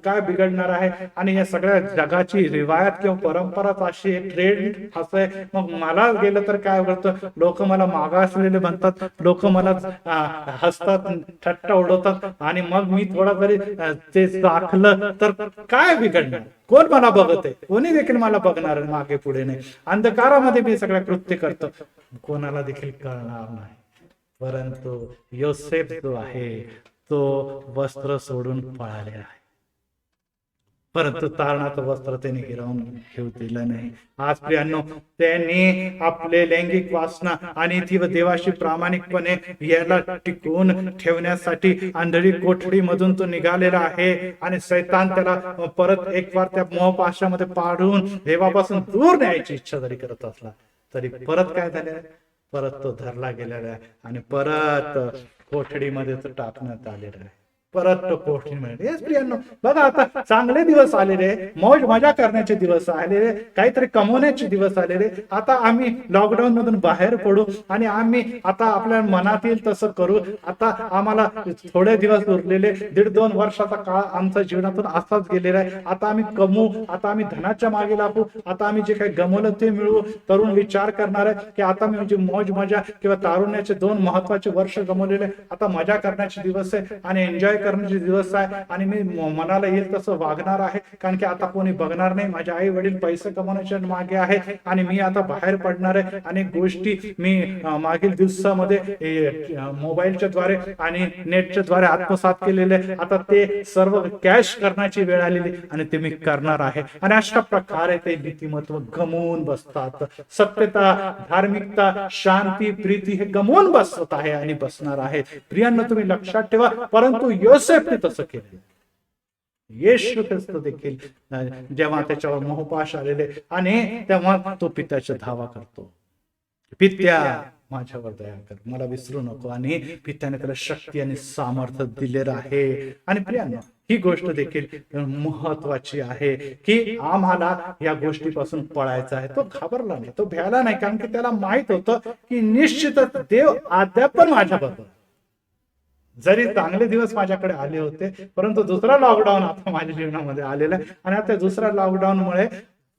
काय बिघडणार आहे. आणि या सगळ्या जगाची रिवायत किंवा परंपराच अशी ट्रेंड असं आहे, मग मला गेलं तर काय होतं, लोक मला मागासलेले म्हणतात, लोक मला हसतात, थट्टा उडवतात आणि मग मी थोडा तरी ते दाखलं तर काय बिघडणार, कोण मला बघत आहे, कोणी देखील मला बघणार मागे पुढे नाही. अंधकारामध्ये मी सगळ्या कृत्य करतो, कोणाला देखील कळणार नाही. परंतु योसेफ जो आहे तो वस्त्र सोडून पळाले आहे, परंतु तारणाचं वस्त्र त्यांनी हिरावून घेऊ दिलं नाही. आज प्रियांनो, त्यांनी आपले लैंगिक वासना आणि ती देवाशी प्रामाणिकपणे याला टिकवून ठेवण्यासाठी अंधळी कोठडी मधून तो निघालेला आहे. आणि सैतान त्याला परत एक वार त्या मोहपाशामध्ये पाडून देवापासून दूर न्यायची इच्छा जरी करत असला तरी परत काय झाले, परत तो धरला गेलेला आहे आणि परत कोठडीमध्ये तो टाकण्यात आलेला आहे, परत तो कोठडीमध्ये. हेच प्रियांनो, बघा आता चांगले दिवस आलेले, मौज मजा करण्याचे दिवस आलेले, काहीतरी कमवण्याचे दिवस आलेले. आता आम्ही लॉकडाऊन मधून बाहेर पडू आणि आम्ही आता आपल्या मनात येईल तसं करू. आता आम्हाला थोडे दिवस उरलेले, 1.5-2 वर्षाचा काळ आमच्या जीवनातून असाच गेलेला आहे. आता आम्ही कमवू, आता आम्ही धनाच्या मागे लागू, आता आम्ही जे काही गमवलं ते मिळवू. तरुण विचार करणार आहे की आता मी म्हणजे मौज मजा किंवा तारुण्याचे 2 महत्वाचे वर्ष गमवलेले, आता मजा करण्याचे दिवस आहे आणि एन्जॉय करण्याचे दिवस आहे आणि मी मनाला येईल तसं वागणार आहे, कारण की आता कोणी बघणार नाही, माझे आई वडील पैसे कमवण्याच्या मागे आहेत आणि मी आता बाहेर पडणार आहे. अनेक गोष्टी मी मागील दिवसामध्ये मोबाईलच्या द्वारे आणि नेटच्या द्वारे आत्मसात केलेले, आता ते सर्व कॅश करण्याची वेळ आलेली आणि ते मी करणार आहे. आणि अशा प्रकारे ते नीतिमत्व गमवून बसतात, सत्यता, धार्मिकता, शांती, प्रीती हे गमवून बसत आहे आणि बसणार आहे. प्रियांनो, तुम्ही लक्षात ठेवा, परंतु योसेफने तसं केलं. येशू ख्रिस्त देखील जेव्हा त्याच्यावर मोहपाश आलेले आणि तेव्हा तो पित्याचा धावा करतो, पित्या माझ्यावर दया कर, मला विसरू नको. आणि पित्याने त्याला शक्ती आणि सामर्थ्य दिलेलं आहे. आणि प्रियांनो, ही गोष्ट देखील महत्वाची आहे की आम्हाला या गोष्टीपासून पळायचं आहे. तो घाबरला नाही, तो भ्याला नाही, कारण की त्याला माहित होतं की निश्चितच देव अद्याप पण माझ्याबरोबर. जरी चांगले दिवस माझ्याकडे आले होते, परंतु दुसरा लॉकडाऊन आता माझ्या जीवनामध्ये आलेला आहे. आणि आता दुसऱ्या लॉकडाऊनमुळे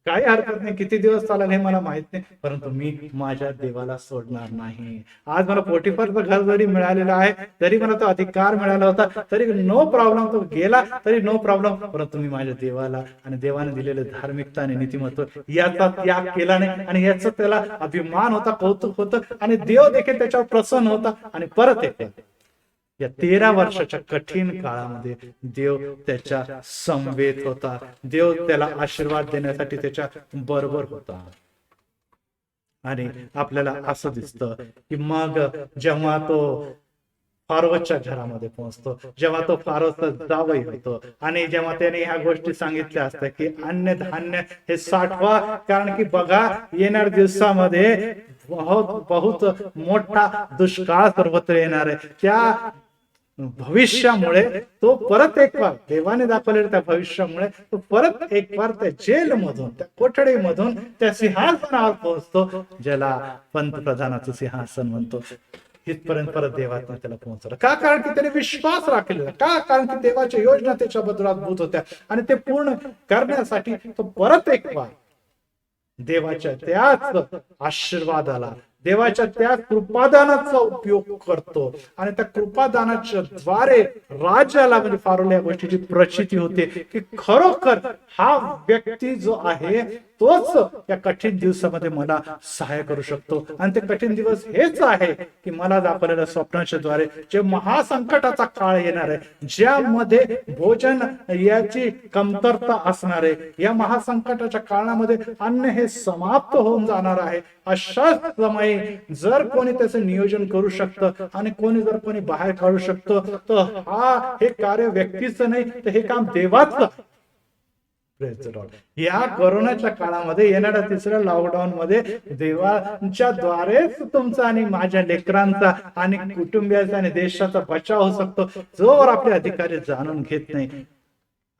काही हरकत नाही, किती दिवस चालेल हे मला माहित नाही, परंतु मी माझ्या देवाला सोडणार नाही. आज मला पोटिफरचं घर जरी मिळालेलं आहे, तरी मला तो अधिकार मिळाला होता, तरी नो प्रॉब्लेम, तो गेला तरी नो प्रॉब्लेम, परंतु मी माझ्या देवाला आणि देवाने दिलेले धार्मिकता आणि नीतिमत्व याचा त्याग केला नाही. आणि याचा त्याला अभिमान होता, कौतुक होतं, आणि देव देखील त्याच्यावर प्रसन्न होता. आणि परत एक या 13 वर्षाच्या कठीण काळामध्ये देव त्याच्या समवेत होता. देव त्याला आशीर्वाद देण्यासाठी त्याच्या बरोबर होता. आणि आपल्याला असं दिसतं की मग जेव्हा तो फारोच्या घरामध्ये पोहोचतो, जेव्हा तो फारोचा जावई होतो, आणि जेव्हा त्याने ह्या गोष्टी सांगितल्या असतात की अन्न धान्य हे साठवा, कारण की बघा येणाऱ्या दिवसामध्ये बहुत मोठा दुष्काळ सर्वत्र येणार आहे. त्या भविष्यामुळे तो परत एक बार, देवाने दाखवलेल्या त्या भविष्यामुळे तो परत एक बार त्या जेलमधून, त्या कोठडीमधून त्या सिंहासनावर पोहोचतो, ज्याला पंतप्रधानाचं सिंहासन म्हणतो. इथपर्यंत परत देवाने त्याला पोहोचवलं. का? कारण की त्याने विश्वास राखलेला. का? कारण की देवाच्या योजना त्याच्याबद्दल अद्भुत होत्या, आणि ते पूर्ण करण्यासाठी तो परत एक बार देवाच्या त्याच आशीर्वादाला, देवाच्या त्या कृपादानाचा उपयोग करतो. आणि त्या कृपादानाच्या द्वारे राज्याला, म्हणजे फारोला या गोष्टीची प्रचिती होते की खरोखर हा व्यक्ती जो आहे तोच या कठीण दिवसामध्ये मला सहाय्य करू शकतो. आणि ते कठीण दिवस हेच आहे की मला दाखवलेल्या स्वप्नाच्या द्वारे जे महासंकटाचा काळ येणार आहे, ज्यामध्ये भोजन याची कमतरता असणार आहे, या महासंकटाच्या काळामध्ये अन्न हे समाप्त होऊन जाणार आहे. अशा समयी जर कोणी त्याचं नियोजन करू शकतं आणि कोणी जर कोणी बाहेर काढू शकतं, तर हे कार्य व्यक्तीचं नाही, तर हे काम देवाचं. या कोरोनाच्या काळामध्ये येणाऱ्या तिसऱ्या लॉकडाऊन मध्ये देवाच्या द्वारेच तुमचा आणि माझ्या लेकरांचा आणि कुटुंबियाचा आणि देशाचा बचाव होऊ शकतो, जोवर आपले अधिकारी जाणून घेत नाही.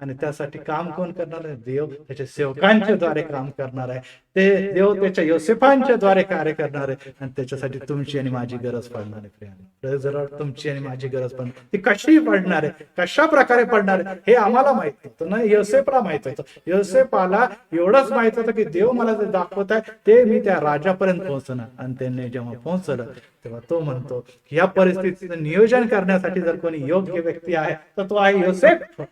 आणि त्यासाठी काम कोण करणार आहे? देव त्याच्या सेवकांच्या द्वारे काम करणार आहे. ते देव त्याच्या योसेफांच्या द्वारे कार्य करणार आहे. आणि त्याच्यासाठी तुमची आणि माझी गरज पडणार आहे. जर तुमची आणि माझी गरज पडणार, ती कशी पडणार आहे, कशा प्रकारे पडणार आहे, हे आम्हाला माहित होतं ना. योसेफला माहित होतं. योसेफाला एवढंच माहित होतं की देव मला जे दाखवत आहे ते मी त्या राजापर्यंत पोहोचणार. आणि त्यांनी जेव्हा पोहोचलं तेव्हा तो म्हणतो की या परिस्थितीचं नियोजन करण्यासाठी जर कोणी योग्य व्यक्ती आहे तर तो आहे योसेफ.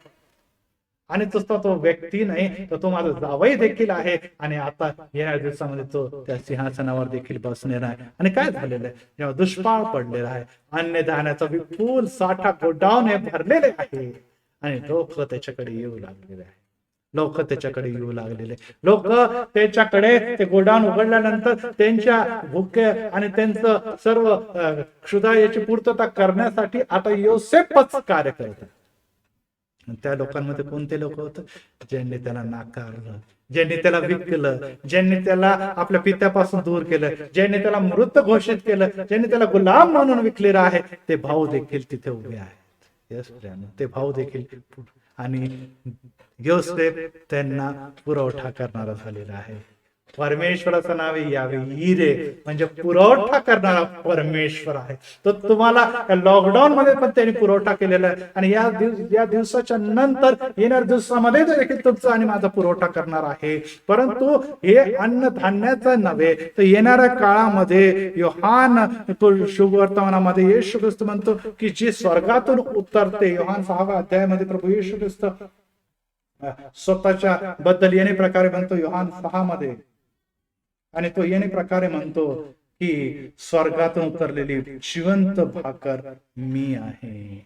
आणि तो व्यक्ती नाही, तर तो माझा जावई देखील आहे. आणि आता येणाऱ्या दिवसामध्ये तो त्या सिंहासनावर देखील बसणार आहे. आणि काय झालेलं आहे, जेव्हा दुष्काळ पडलेला आहे, अन्न धान्याचा विपुल साठा गोडाऊन हे भरलेले आहे, आणि लोक त्याच्याकडे येऊ लागलेले आहे. लोक त्याच्याकडे येऊ लागलेले, लोक त्याच्याकडे ते गोडाऊन उघडल्यानंतर त्यांच्या भुके आणि त्यांचं सर्व क्षुधा याची पूर्तता करण्यासाठी आता योसेफच कार्य करतात. त्या लोकांमध्ये कोणते लोक होते? ज्यांनी त्याला नाकारलं, ज्यांनी त्याला विकलं, ज्यांनी त्याला आपल्या पित्यापासून दूर केलं, ज्यांनी त्याला मृत घोषित केलं, ज्यांनी त्याला गुलाम म्हणून विकलेलं आहे, ते भाऊ देखील तिथे उभे आहेत. ते भाऊ देखील, आणि योसेफ त्यांना पुरवठा करणारा झालेला आहे. परमेश्वराचं नाव यावे इरे, म्हणजे पुरवठा करणारा परमेश्वर आहे. तो तुम्हाला लॉकडाऊन मध्ये पण त्यांनी पुरवठा केलेला आहे. आणि या दिवसाच्या नंतर येणाऱ्या दिवसामध्ये देखील तुमचा आणि माझा पुरवठा करणार आहे. परंतु हे अन्न धान्याचं नव्हे, तर येणाऱ्या काळामध्ये योहान शुभवर्तमानामध्ये येशू ख्रिस्त म्हणतो की जी स्वर्गातून उतरते. योहान 6व्या अध्यायामध्ये प्रभू येशू ख्रिस्त स्वतःच्या बद्दल येणे प्रकारे म्हणतो योहान 6 मध्ये, आणि तो येणे प्रकारे म्हणतो की स्वर्गातून उतरलेली जिवंत भाकर मी आहे.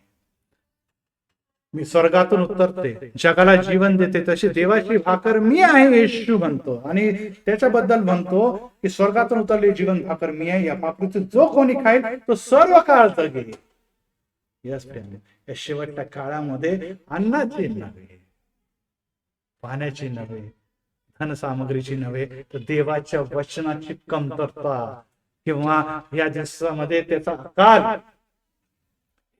मी स्वर्गातून उतरते, जगाला जीवन देते, तशी देवाची भाकर मी आहे येशू म्हणतो. आणि त्याच्याबद्दल म्हणतो की स्वर्गातून उतरलेली जीवन भाकर मी आहे, या भाकरीचं जो कोणी खाईल तो सर्व काळ जगेल. या शेवटच्या काळामध्ये अन्नाची नव्हे, पाण्याची नव्हे, धनसामग्रीची नव्हे, तर देवाच्या वचनाची कमतरता किंवा या दिवसामध्ये त्याचा अकाल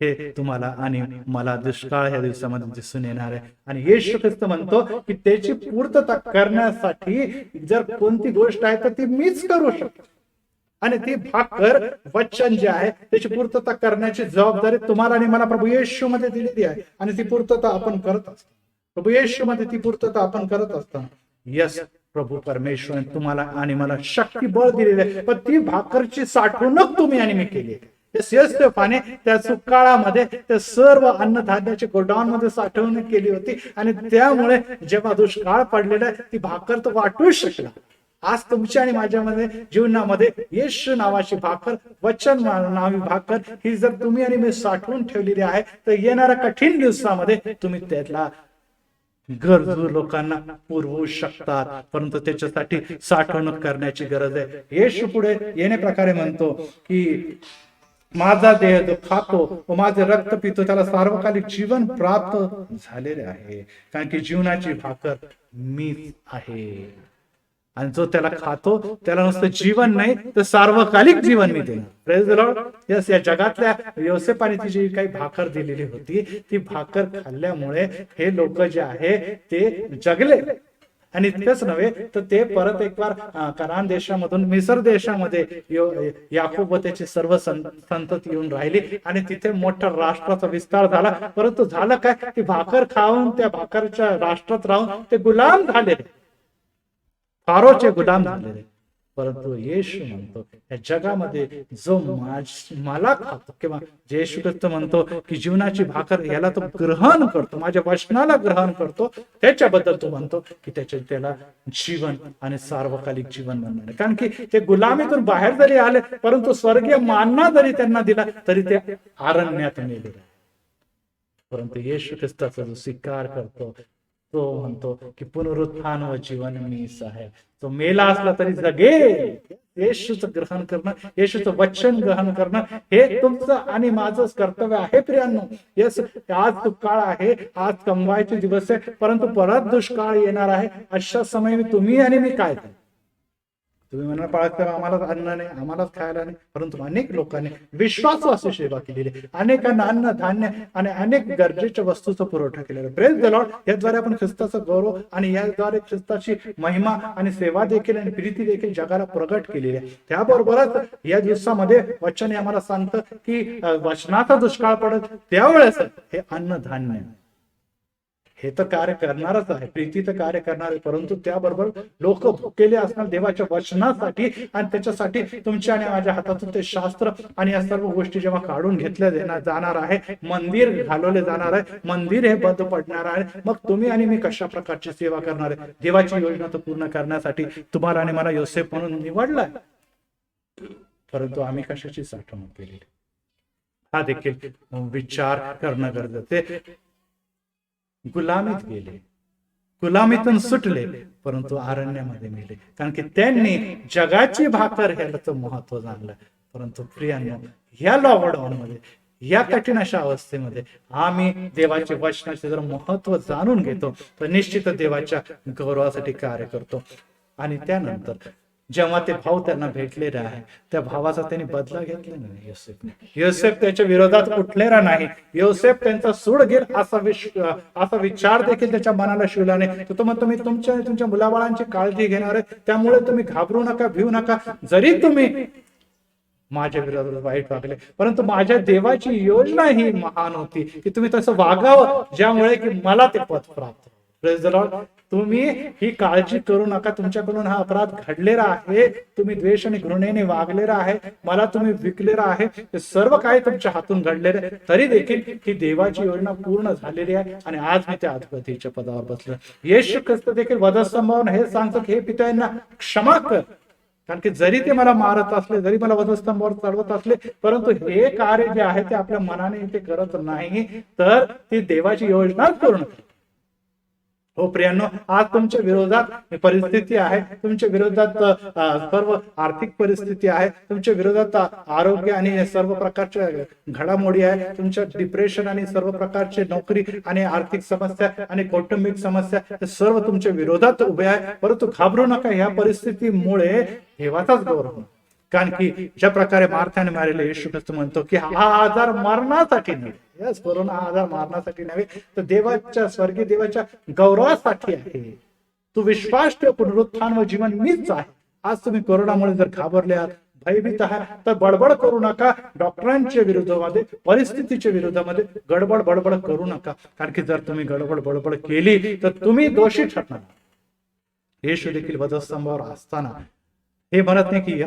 हे तुम्हाला आणि मला दुष्काळ ह्या दिवसामध्ये दिसून येणार आहे. आणि येशू ख्रिस्त म्हणतो की त्याची पूर्तता करण्यासाठी जर कोणती गोष्ट आहे तर ती मीच करू शकतो. आणि ती भाकर वचन जे आहे त्याची पूर्तता करण्याची जबाबदारी तुम्हाला आणि मला प्रभू येशू मध्ये दिलेली आहे. आणि ती पूर्तता आपण करत असतो. प्रभू येशू मध्ये ती पूर्तता आपण करत असतो. यस, प्रभू परमेश्वर तुम्हाला आणि मला शक्ती बळ दिलेले आहे, पण ती भाकरची साठवणूक तुम्ही आणि मी केली आहे. योसेफाने त्या सुकाळामध्ये त्या सर्व अन्नधान्याची गोडाऊन मध्ये साठवणूक केली होती. आणि त्यामुळे जेव्हा दुष्काळ पडलेला आहे ती भाकर तो वाटू शकला. आज तुमच्या आणि माझ्यामध्ये जीवनामध्ये येशू नावाची भाकर, वचन नावी भाकर ही जर तुम्ही आणि मी साठवून ठेवलेली आहे तर येणाऱ्या कठीण दिवसामध्ये तुम्ही त्याला गरजू लोकांना पुरवू शकतात. परंतु त्याच्यासाठी साठवणूक करण्याची गरज आहे. येशू पुढे येणे प्रकारे म्हणतो की माझा देह जो खातो व माझे रक्त पितो त्याला सार्वकालिक जीवन प्राप्त झालेले आहे. कारण की जीवनाची भाकर मीच आहे. आणि जो त्याला खातो त्याला नुसतं जीवन नाही तर सार्वकालिक जीवन मी देणार. Praise the Lord. यस, या जगातल्या योसेफाने ती जी काही भाकर दिलेली होती ती भाकर खाल्ल्यामुळे हे लोक जे आहे ते जगले. आणि तेच नव्हे तर ते परत एक बार कनान देशामधून मिसर देशामध्ये याकूब व त्याची सर्व संतती येऊन राहिली आणि तिथे मोठा राष्ट्राचा विस्तार झाला. परंतु झालं काय, ती भाकर खाऊन त्या भाकरच्या राष्ट्रात राहून ते गुलाम झाले, फारोचे गुलाम झालेले. परंतु येशू म्हणतो या जगामध्ये जो मला खातो किंवा येशू ख्रिस्त म्हणतो की जीवनाची भाकर याला तो ग्रहण करतो, माझ्या वचनाला ग्रहण करतो, त्याच्याबद्दल तो म्हणतो की त्याला जीवन आणि सार्वकालिक जीवन म्हणणार. कारण की ते गुलामीतून बाहेर जरी आले परंतु स्वर्गीय मानना जरी त्यांना दिला तरी ते अरण्यात मेले. परंतु येशू ख्रिस्ताचा जो स्वीकार करतो तो म्हणतो की पुनरुत्थान व जीवन मीच आहे. तो मेला असला तरी जगेल. येशूचं ग्रहण करणं, येशूचं वचन ग्रहण करणं हे तुमचं आणि माझंच कर्तव्य आहे प्रियांनो. येस, आज दुष्काळ आहे, आज कमवायचे दिवस आहे, परंतु परत दुष्काळ येणार आहे. अशा समय तुम्ही आणि मी काय करू? तुम्ही म्हणा पाळत आम्हाला अन्न नाही, आम्हालाच खायला नाही. परंतु अनेक लोकांनी विश्वासू अशी सेवा केलेली, अनेकांना अन्न धान्य आणि अनेक गरजेच्या वस्तूचा पुरवठा केलेला. Praise the Lord. याद्वारे आपण ख्रिस्ताचा गौरव आणि याद्वारे ख्रिस्ताची महिमा आणि सेवा देखील आणि प्रीती देखील जगाला प्रगट केलेली आहे. त्याबरोबरच या दिवसामध्ये वचन आम्हाला सांगतं की वचनाचा दुष्काळ पडत त्यावेळेस हे अन्न धान्य हे तर कार्य करणारच आहे, प्रीती तर कार्य करणार आहे. परंतु त्याबरोबर लोक भुकेले असणार देवाच्या वचनासाठी आणि त्याच्यासाठी तुमच्या आणि माझ्या हातातून ते शास्त्र आणि या सर्व गोष्टी जेव्हा काढून घेतल्या जाणार आहे, मंदिर घालवले जाणार आहे, मंदिर हे बंद पडणार आहे, मग तुम्ही आणि मी कशा प्रकारची सेवा करणार आहे? देवाची योजना तर पूर्ण करण्यासाठी तुम्हाला आणि मला योसेफ म्हणून निवडलाय, परंतु आम्ही कशाची साठवणूक केली हा देखील विचार करणं गरजेचं आहे. गुलामीत गेले, गुलामीतून सुटले, परंतु अरण्यामध्ये मेले, कारण की त्यांनी जगाची भाकर ह्याचं महत्व जाणलं. परंतु प्रियांनो, ह्या लॉकडाऊन मध्ये, या कठीण अशा अवस्थेमध्ये आम्ही देवाचे वचनाचे जर महत्व जाणून घेतो तर निश्चित देवाच्या गौरवासाठी कार्य करतो. आणि त्यानंतर जेव्हा ते भाऊ त्यांना भेटलेले आहे त्या भावाचा त्यांनी बदला घेतला नाही योसेफने. योसेफ त्याच्या विरोधात उठलेला नाही. योसेफ त्यांचा सूड घेईल असा विचार देखील त्याच्या मनाला शिवला नाही. तो म्हणतो मी तुमच्या मुलाबाळांची काळजी घेणार आहे, त्यामुळे तुम्ही घाबरू नका, भिवू नका. जरी तुम्ही माझ्या विरोधात वाईट वागले, परंतु माझ्या देवाची योजना ही महान होती की तुम्ही तसं वागावं ज्यामुळे की मला ते पद प्राप्त. Praise the Lord. तुम्ही ही काळजी करू नका, तुमच्याकडून हा अपराध घडलेला आहे, तुम्ही द्वेष आणि घृणेने वागलेला आहे, मला तुम्ही विकलेला आहे, ते सर्व काही तुमच्या हातून घडलेले, तरी देखील ही देवाची योजना पूर्ण झालेली आहे आणि आज मी त्या अधिपतीच्या पदावर बसलो. येशू ख्रिस्त देखील वधस्तंभावर हे सांगतो की हे पिता यांना क्षमा कर, कारण की जरी ते मला मारत असले, जरी मला वधस्तंभावर चढवत असले, परंतु हे कार्य जे आहे ते आपल्या मनाने ते करत नाही, तर ती देवाची योजना पूर्ण कर. हो प्रियांनो, आज तुमच्या विरोधात परिस्थिती आहे, तुमच्या विरोधात सर्व आर्थिक परिस्थिती आहे, तुमच्या विरोधात आरोग्य आणि सर्व प्रकारच्या घडामोडी आहे, तुमच्या डिप्रेशन आणि सर्व प्रकारचे नोकरी आणि आर्थिक समस्या आणि कौटुंबिक समस्या हे सर्व तुमच्या विरोधात उभे आहे. परंतु घाबरू नका, ह्या परिस्थितीमुळे देवाचाच गौरव, कारण की ज्या प्रकारे मार्थाने मारले, येशू ख्रिस्त म्हणतो की हा आजार मरणासाठी नव्हे, यस, कोरोना हा आजार मारण्यासाठी नव्हे, तर देवाच्या, स्वर्गीय देवाच्या गौरवासाठी आहे. तू विश्वास ठेव, पुनरुत्थान व जीवन मीच आहे. आज तुम्ही कोरोनामुळे जर घाबरले आहात, भयभीत आहे, तर बडबड करू नका. डॉक्टरांच्या विरोधामध्ये, परिस्थितीच्या विरोधामध्ये गडबड बडबड करू नका. कारण की जर तुम्ही गडबड बडबड केली तर तुम्ही दोषी ठरणार. येशू देखील वधस्तंभावर असताना हे म्हणत नाही की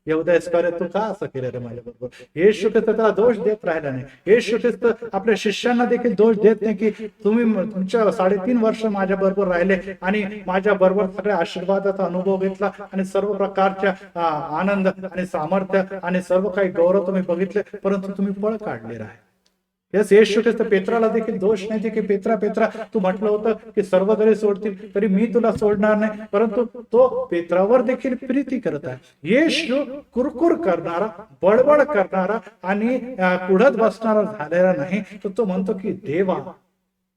यहूदा इस्करियोत, तू का असं केलं रे माझ्या बरोबर. येशू ख्रिस्त त्याला दोष देत राहिला नाही. येशू ख्रिस्त आपल्या शिष्यांना देखील दोष देत नाही की तुम्ही तुमच्या 3.5 वर्ष माझ्या बरोबर राहिले आणि माझ्या बरोबर सगळ्या आशीर्वादाचा अनुभव घेतला आणि सर्व प्रकारच्या आनंद आणि सामर्थ्य आणि सर्व काही गौरव तुम्ही बघितले, परंतु तुम्ही पळ काढले आहे. यस, येशू ख्रिस्त पेत्राला देखील दोष नाही की पेत्रा तू म्हटलं होतं की सर्व जरी सोडतील तरी मी तुला सोडणार नाही, परंतु तो पेत्रावर देखील प्रीती करत आहे. येशू कुरकुर करणारा, बडबड करणारा आणि कुढत बसणारा झालेला नाही, तर तो म्हणतो की देवा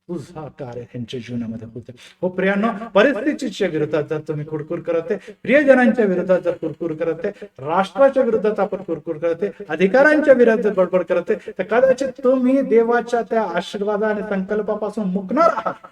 तुझा कार्य त्यांच्या जीवनामध्ये होते. हो प्रियांनो, परिस्थितीच्या विरोधात जर तुम्ही कुरकुर करते, प्रियजनांच्या विरोधात जर कुरकुर करते, राष्ट्राच्या विरोधात आपण कुरकुर करते, अधिकारांच्या विरोधात बडबड करते, तर कदाचित तुम्ही देवाच्या त्या आशीर्वादा आणि संकल्पापासून मुकणार आहात.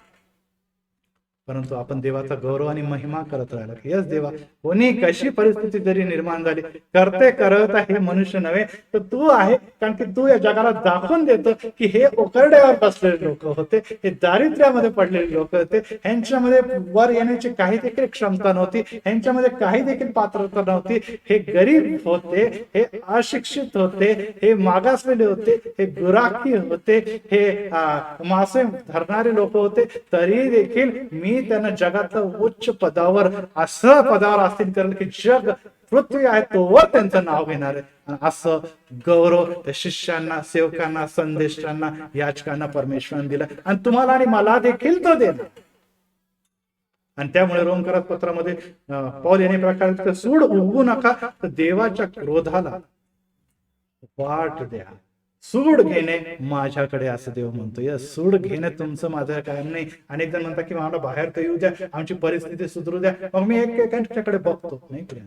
परंतु आपण देवाचा गौरव आणि महिमा करत राहिला. यस देवा, कोणी कशी परिस्थिती जरी निर्माण झाली, करते करत हे मनुष्य नव्हे तर तू आहे. कारण की तू या जगाला दाखवून देतो की हे ओकरड्यावर बसलेले लोक होते, हे दारिद्र्यामध्ये पडलेले लोक होते, ह्यांच्यामध्ये वर येण्याची काही देखील क्षमता नव्हती, ह्यांच्यामध्ये काही देखील पात्रता नव्हती. हे गरीब होते, हे अशिक्षित होते, हे मागासलेले होते, हे गुराखी होते, हे मासे धरणारे लोक होते, तरी देखील मी त्यांना जगातल्या उच्च पदावर, असं पदावर आसीन करेल की जग पृथ्वी आहे तोवर त्यांचं नाव घेणार आहे. असं गौरव त्या शिष्यांना, सेवकांना, संदेशांना, याचकांना परमेश्वराने दिलं आणि तुम्हाला आणि मला देखील तो देणार. आणि त्यामुळे रोमकरात पत्रामध्ये पौल याने प्रकारे सूड उगवू नका, तर देवाच्या क्रोधाला वाट द्या. सूड घेणे माझ्याकडे, असं देव म्हणतो. या सूड घेणे तुमचं माझं काम नाही. अनेक जण म्हणतात की मला बाहेर तर येऊ द्या, आमची परिस्थिती सुधरू द्या, मग मी एकेकांच्याकडे बघतो. नाही प्रिय,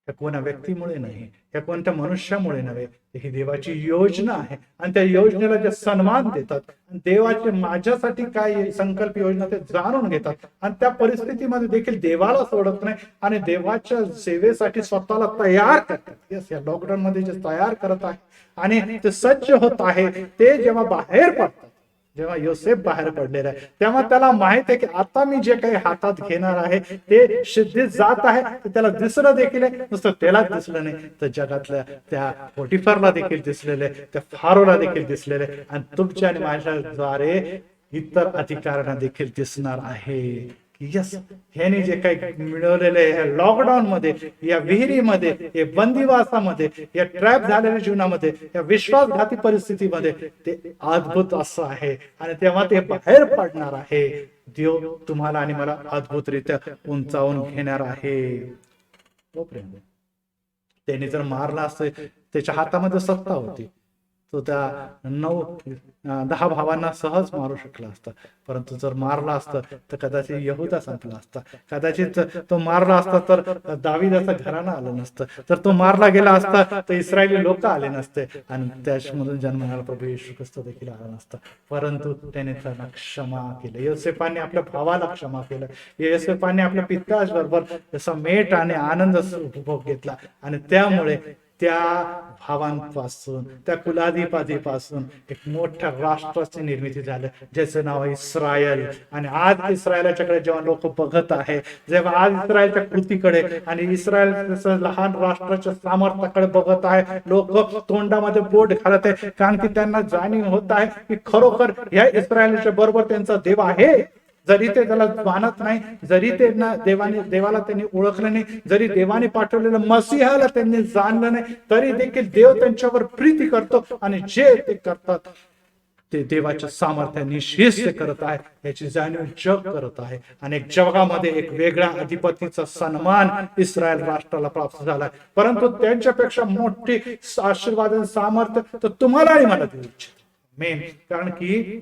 या कोणा व्यक्तीमुळे नाही, या कोणत्या मनुष्यामुळे नव्हे, ही देवाची योजना आहे आणि त्या योजनेला जे सन्मान देतात, देवाचे माझ्यासाठी काय संकल्प योजना ते जाणून घेतात आणि त्या परिस्थितीमध्ये देखील देवाला सोडत नाही आणि देवाच्या सेवेसाठी स्वतःला तयार करतात. यस, या लॉकडाऊन मध्ये जे तयार करत आहे आणि ते सज्ज होत आहे, ते जेव्हा बाहेर पडतात, जेव्हा योसेफ बाहेर पडलेला आहे, तेव्हा त्याला माहित आहे की आता मी जे काही हातात घेणार आहे ते सिद्धीत जात आहे. त्याला दिसलं देखील आहे, नुसतं त्यालाच दिसलं नाही तर जगातल्या त्या पोटिफरला देखील दिसलेले, त्या फारोला देखील दिसलेले आणि तुमच्या आणि माझ्याद्वारे इतर अधिकाऱ्यांना देखील दिसणार आहे. यस, ह्याने जे काही मिळवलेले या लॉकडाऊन मध्ये, या विहिरीमध्ये, या बंदिवासामध्ये, या ट्रॅप झालेल्या जीवनामध्ये, या विश्वासघाती परिस्थितीमध्ये ते अद्भुत असं आहे आणि तेव्हा ते बाहेर पडणार आहे. देव तुम्हाला आणि मला अद्भुतरित्या उंचावून घेणार आहे. त्याने जर मारला असतं, त्याच्या हातामध्ये सत्ता होती, तो त्या 9-10 भावांना सहज मारू शकला असता. परंतु जर मारला असतं तर कदाचित यहूदा संपला असता, कदाचित तो मारला असता तर दाविदाचं घराणं आलं नसतं, तर तो मारला गेला असता तर इस्रायली लोक आले नसते आणि त्याच्यामधून जन्मलेला प्रभू येशू ख्रिस्त देखील आला नसता. परंतु त्याने त्यांना क्षमा केलं. योसेफाने आपल्या भावाला क्षमा केलं. योसेफाने आपल्या पित्याच बरोबर जसा मेट आणि आनंद उपभोग घेतला आणि त्यामुळे त्या भावांपासून, त्या कुलाधिपतीपासून एक मोठ्या राष्ट्राची निर्मिती झाली, ज्याचं नाव आहे इस्रायल. आणि आज इस्रायलाच्याकडे जेव्हा लोक बघत आहे, जेव्हा आज इस्रायलच्या कृतीकडे आणि इस्रायल लहान राष्ट्राच्या सामर्थ्याकडे बघत आहे, लोक तोंडामध्ये बोट घालत आहे, कारण की त्यांना जाणीव होत आहे की खरोखर या इस्रायलच्या बरोबर त्यांचा देव आहे. जरी ते त्याला मानत नाही, जरी त्यांना देवाला त्यांनी ओळखलं नाही, जरी देवाने पाठवलेलं मसीहाला त्यांनी जाणलं नाही, तरी देखील देव त्यांच्यावर प्रीती करतो आणि जे ते करतात ते देवाच्या सामर्थ्याने शिष्य करत आहे, याची जाणीव जग करत आहे. आणि एक जगामध्ये एक वेगळ्या अधिपतीचा सन्मान इस्रायल राष्ट्राला प्राप्त झाला. परंतु त्यांच्यापेक्षा मोठी आशीर्वाद सामर्थ्य तर तुम्हाला आणि मला देऊ इच्छितो. मेन कारण की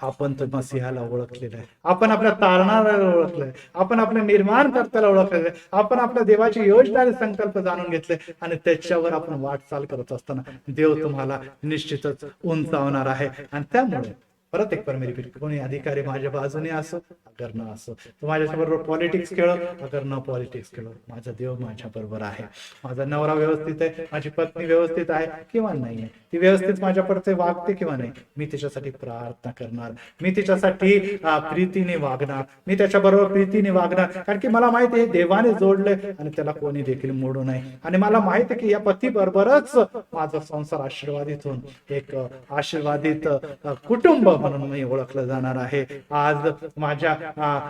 आपण तर मसीहाला ओळखलेलं आहे, आपण आपल्या तारणाऱ्याला ओळखलंय, आपण आपल्या निर्माणकर्त्याला ओळखलेलं आहे, आपण आपल्या देवाची योजना आणि संकल्प जाणून घेतले आणि त्याच्यावर आपण वाटचाल करत असताना देव तुम्हाला निश्चितच उंचावणार आहे. आणि त्यामुळे परत एक मी रिपीट, कोणी अधिकारी माझ्या बाजूने असो अगर न असो, तो माझ्याबरोबर पॉलिटिक्स खेळो अगर न पॉलिटिक्स खेळो, माझा देव माझ्या बरोबर आहे. माझा नवरा व्यवस्थित आहे, माझी पत्नी व्यवस्थित आहे किंवा नाही आहे, ती व्यवस्थित माझ्या पडते वागते किंवा नाही, मी तिच्यासाठी प्रार्थना करणार, मी तिच्यासाठी प्रीतीने वागणार, मी त्याच्याबरोबर प्रीतीने वागणार. कारण की मला माहिती आहे देवाने जोडले आणि त्याला कोणी देखील मोडू नये. आणि मला माहिती आहे की या पती बरोबरच माझा संसार आशीर्वादित होऊन एक आशीर्वादित कुटुंब म्हणून मी ओळखलं जाणार आहे. आज माझ्या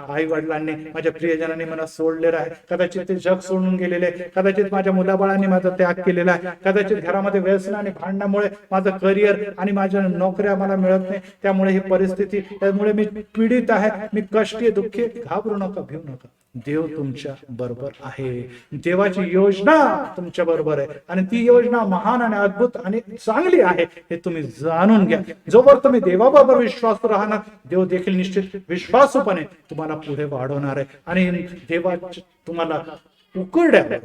आई वडिलांनी, माझ्या प्रियजनांनी मला सोडलेलं आहे, कदाचित ते जग सोडून गेलेले, कदाचित माझ्या मुलाबाळांनी माझा त्याग केलेला आहे, कदाचित घरामध्ये व्यसन आणि भांडणामुळे माझं करिअर आणि माझ्या नोकऱ्या मला मिळत नाही, त्यामुळे ही परिस्थिती, त्यामुळे मी पीडित आहे, मी कष्टी दुःखी. घाबरू नका, भिवू नका, देव तुमच्या बरोबर आहे. देवाची योजना तुमच्या बरोबर आहे आणि ती योजना महान आणि अद्भुत आणि चांगली आहे हे तुम्ही जाणून घ्या. जोवर तुम्ही देवाबरोबर विश्वास राहणार, देव देखील निश्चित विश्वासूपणे तुम्हाला पुढे वाढवणार आहे आणि देवा तुम्हाला उकरड्या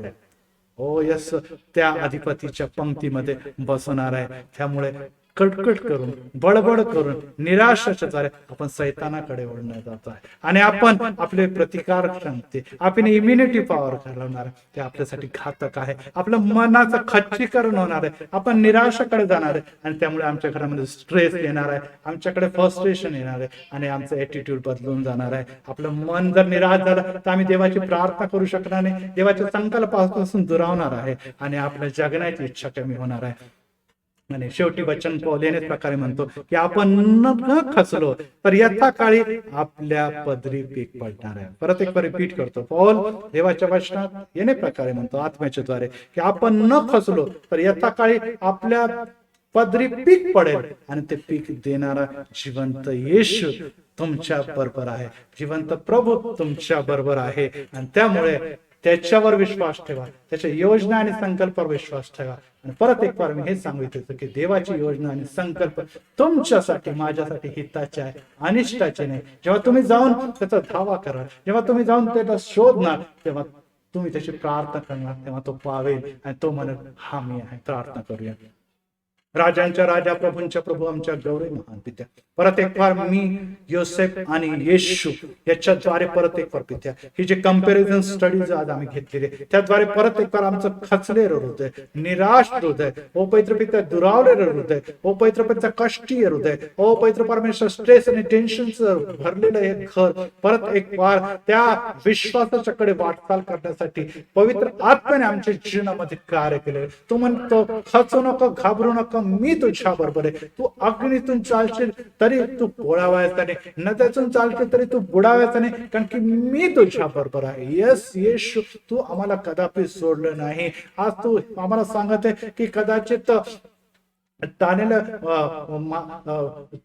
हो यस त्या अधिपतीच्या पंक्तीमध्ये बसवणार आहे. त्यामुळे कटकट करून, बडबड करून, निराशाच्या द्वारे आपण सैतानाकडे ओढण्यात जातो आहे आणि आपण आपले प्रतिकार क्षमते, आपण इम्युनिटी पॉवर घालवणार, ते आपल्यासाठी घातक आहे. आपलं मनाचं खच्चीकरण होणार आहे, आपण निराशाकडे जाणार आहे आणि त्यामुळे आमच्या घरामध्ये स्ट्रेस येणार आहे, आमच्याकडे फ्रस्ट्रेशन येणार आहे आणि आमचं ॲटिट्यूड बदलून जाणार आहे. आपलं मन जर निराश झालं तर आम्ही देवाची प्रार्थना करू शकणार नाही, देवाच्या संकल्पापासून दुरावणार आहे आणि आपल्या जगण्याची इच्छा कमी होणार आहे. आणि शेवटी वचन पौल यानेच प्रकारे म्हणतो की आपण न खचलो तर यथा काळी आपल्या पदरी पीक पडणार आहे. परत एक रिपीट करतो, पौल देवाच्या वचनात याने प्रकारे म्हणतो आत्म्याच्या द्वारे की आपण न खचलो तर यथा काळी आपल्या पदरी पीक पडेल आणि ते पीक देणारा जिवंत येशू तुमच्या बरोबर आहे, जिवंत प्रभू तुमच्या बरोबर आहे. आणि त्यामुळे त्याच्यावर विश्वास ठेवा, त्याच्या योजना आणि संकल्पावर विश्वास ठेवा. आणि परत एक बार मी हे सांगितलं की देवाची योजना आणि संकल्प तुमच्यासाठी, माझ्यासाठी हिताचे आहे, अनिष्टाचे नाही. जेव्हा तुम्ही जाऊन त्याचा धावा कराल, जेव्हा तुम्ही जाऊन त्याचा शोधणार, तेव्हा तुम्ही त्याची प्रार्थना करणार, तेव्हा तो पावेल आणि तो म्हणत हा मी आहे. प्रार्थना करूया. राजांच्या राजा, प्रभूंच्या प्रभू, आमच्या गौरव महान पित्या, परत एक बार मी योसेफ आणि येशू याच्याद्वारे परत एक बार पित्या ही जे कंपॅरिझन स्टडीज आज आम्ही घेतलेले, त्याद्वारे परत एक बार आमचं खचलेलं हृदय, निराश हृदय, ओ पवित्र पित्या दुरावलेलं हृदय, ओ पवित्र पित्या कष्टीय हृदय, ओ पवित्र परमेश्वर स्ट्रेस आणि टेन्शनचं भरलेलं हे घर परत एक बार त्या विश्वासाच्या कडे वाटचाल करण्यासाठी पवित्र आत्म्याने आमच्या जीवनामध्ये कार्य केले. तू म्हणतो खचू नको, घाबरू नको, मी तुझ्या बरोबर आहे. तू अग्नीतून चालशील तरी तू पोळावायचा नाही, नद्यातून चालशील तरी तू बुडावायचा नाही, कारण की मी तुझ्या बरोबर आहे. यस येशू, तू आम्हाला कदापि सोडलं नाही. आज तू आम्हाला सांगत आहे की कदाचित तानेला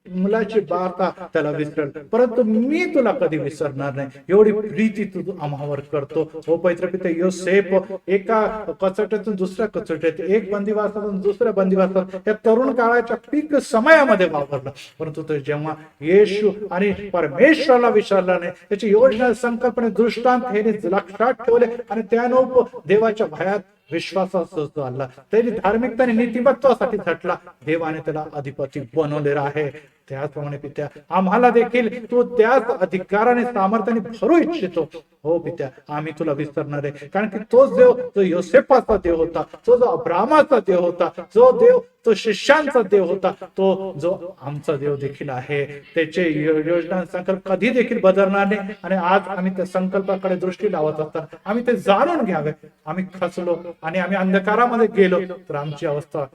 मुलाची वार्ता त्याला विसरल, परंतु मी तुला कधी विसरणार नाही. एवढी प्रीती तू आम्हावर करतो. हो पवित्र पिता, योसेफ एका कचोट्यातून दुसऱ्या कचोट्यात, एक बंदिवासातून दुसऱ्या बंदिवासात या तरुण काळाच्या पीक समयामध्ये वापरला, परंतु तो जेव्हा येशू आणि परमेश्वराला विसरला नाही, त्याची योजना, संकल्पने, दृष्टांत हे लक्षात ठेवले आणि त्यानुरूप देवाच्या भयात विश्वासाचा चालला, त्याची धार्मिकता आणि नीतिमत्वासाठी झटला. देवाने त्याला अधिपती बनवलेला आहे. त्याचप्रमाणे पित्या आम्हाला देखील तू त्याच अधिकाराने, सामर्थ्याने भरू इच्छितो. हो पित्या, आम्ही तुला विसरणार आहे, कारण की तोच देव जो योसेफाचा देव होता, तो जो अब्राहमाचा देव होता, जो देव तो शिष्यांचा देव होता, तो जो आमचा देव देखील आहे. त्याचे योजना संकल्प कधी देखील बदलणार नाही. आणि आज आम्ही त्या संकल्पाकडे दृष्टी लावत असतात, आम्ही ते जाणून घ्यावे. आम्ही खचलो आणि आम्ही अंधकारामध्ये गेलो तर आमची अवस्था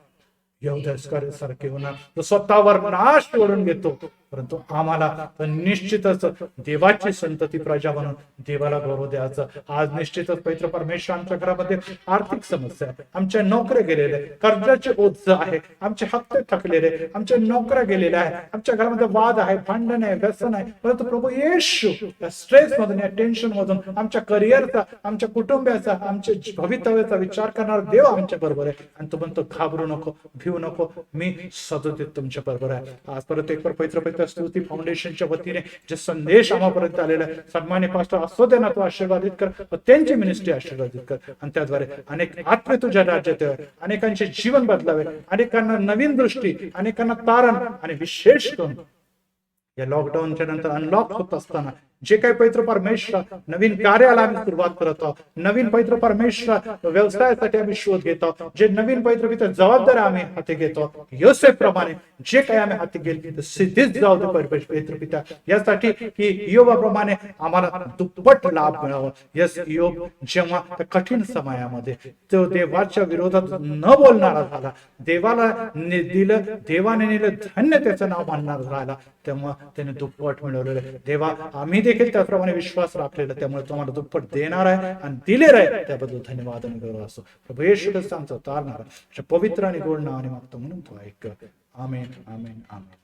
सारखे होणार. तो स्वतःवर नाश ओढून घेतो, परंतु आम्हाला तर निश्चितच देवाची संतती प्रजा म्हणून देवाला गौरव द्यायचा. आज निश्चितच पवित्र परमेश्वर आमच्या घरामध्ये आर्थिक समस्या आहे, आमच्या नोकऱ्या गेलेल्या, कर्जाचे ओझ आहे, आमचे हप्ते थकलेले, आमच्या नोकऱ्या गेलेल्या आहे, आमच्या घरामध्ये वाद आहे, भांडण आहे, व्यसन आहे, परंतु प्रभू येशू या स्ट्रेस मधून, या टेन्शन मधून आमच्या करिअरचा, आमच्या कुटुंबाचा, आमच्या भवितव्याचा विचार करणारा देव आमच्या बरोबर आहे. आणि तो म्हणतो घाबरू नको, भिवू नको, मी सतत तुमच्या बरोबर आहे. आज परत एक पवित्र त्या स्तुती फाउंडेशनच्या वतीने जे संदेश आम्हापर्यंत आलेला आहे, सन्मान्य पास्टर असो दे ना, तो आशीर्वादित कर व त्यांची मिनिस्ट्री आशीर्वादित कर, आणि त्याद्वारे अनेक आत्मे तुझ्या राज्यात यावे, अनेकांचे जीवन बदलावे, अनेकांना नवीन दृष्टी, अनेकांना तारण, आणि विशेष करून या लॉकडाऊनच्या नंतर अनलॉक होत असताना जे काही पवित्र परमेश्वर नवीन कार्याला आम्ही सुरुवात करत आहोत, नवीन पवित्र परमेश्वर व्यवसायासाठी आम्ही शोध घेतो, जे नवीन पवित्र पिता जबाबदारी आम्ही हाती घेतो, योसेफ प्रमाणे जे काही आम्ही हाती घेतली सिद्धीच जाऊ दे पवित्र पिता, यासाठी की योबाप्रमाणे आम्हाला दुप्पट लाभ मिळावा. यस, योग जेव्हा त्या कठीण समयामध्ये तो देवाच्या विरोधात न बोलणारा झाला, देवाला दिलं, देवाने नेलं, धन्य त्याचं नाव मानणार राहिला, तेव्हा त्याने दुप्पट मिळवलेलं. देवा आम्ही देखील त्याप्रमाणे विश्वास राखलेला, त्यामुळे तुम्हाला दुप्पट देणार आहे आणि दिलेलं आहे, त्याबद्दल धन्यवाद आणि गौरव असो. प्रभू येशू ख्रिस्त आमचा तारणारा पवित्र आणि गोड नावाने मागतो म्हणून तो ऐक. आमेन, आमेन, आमेन.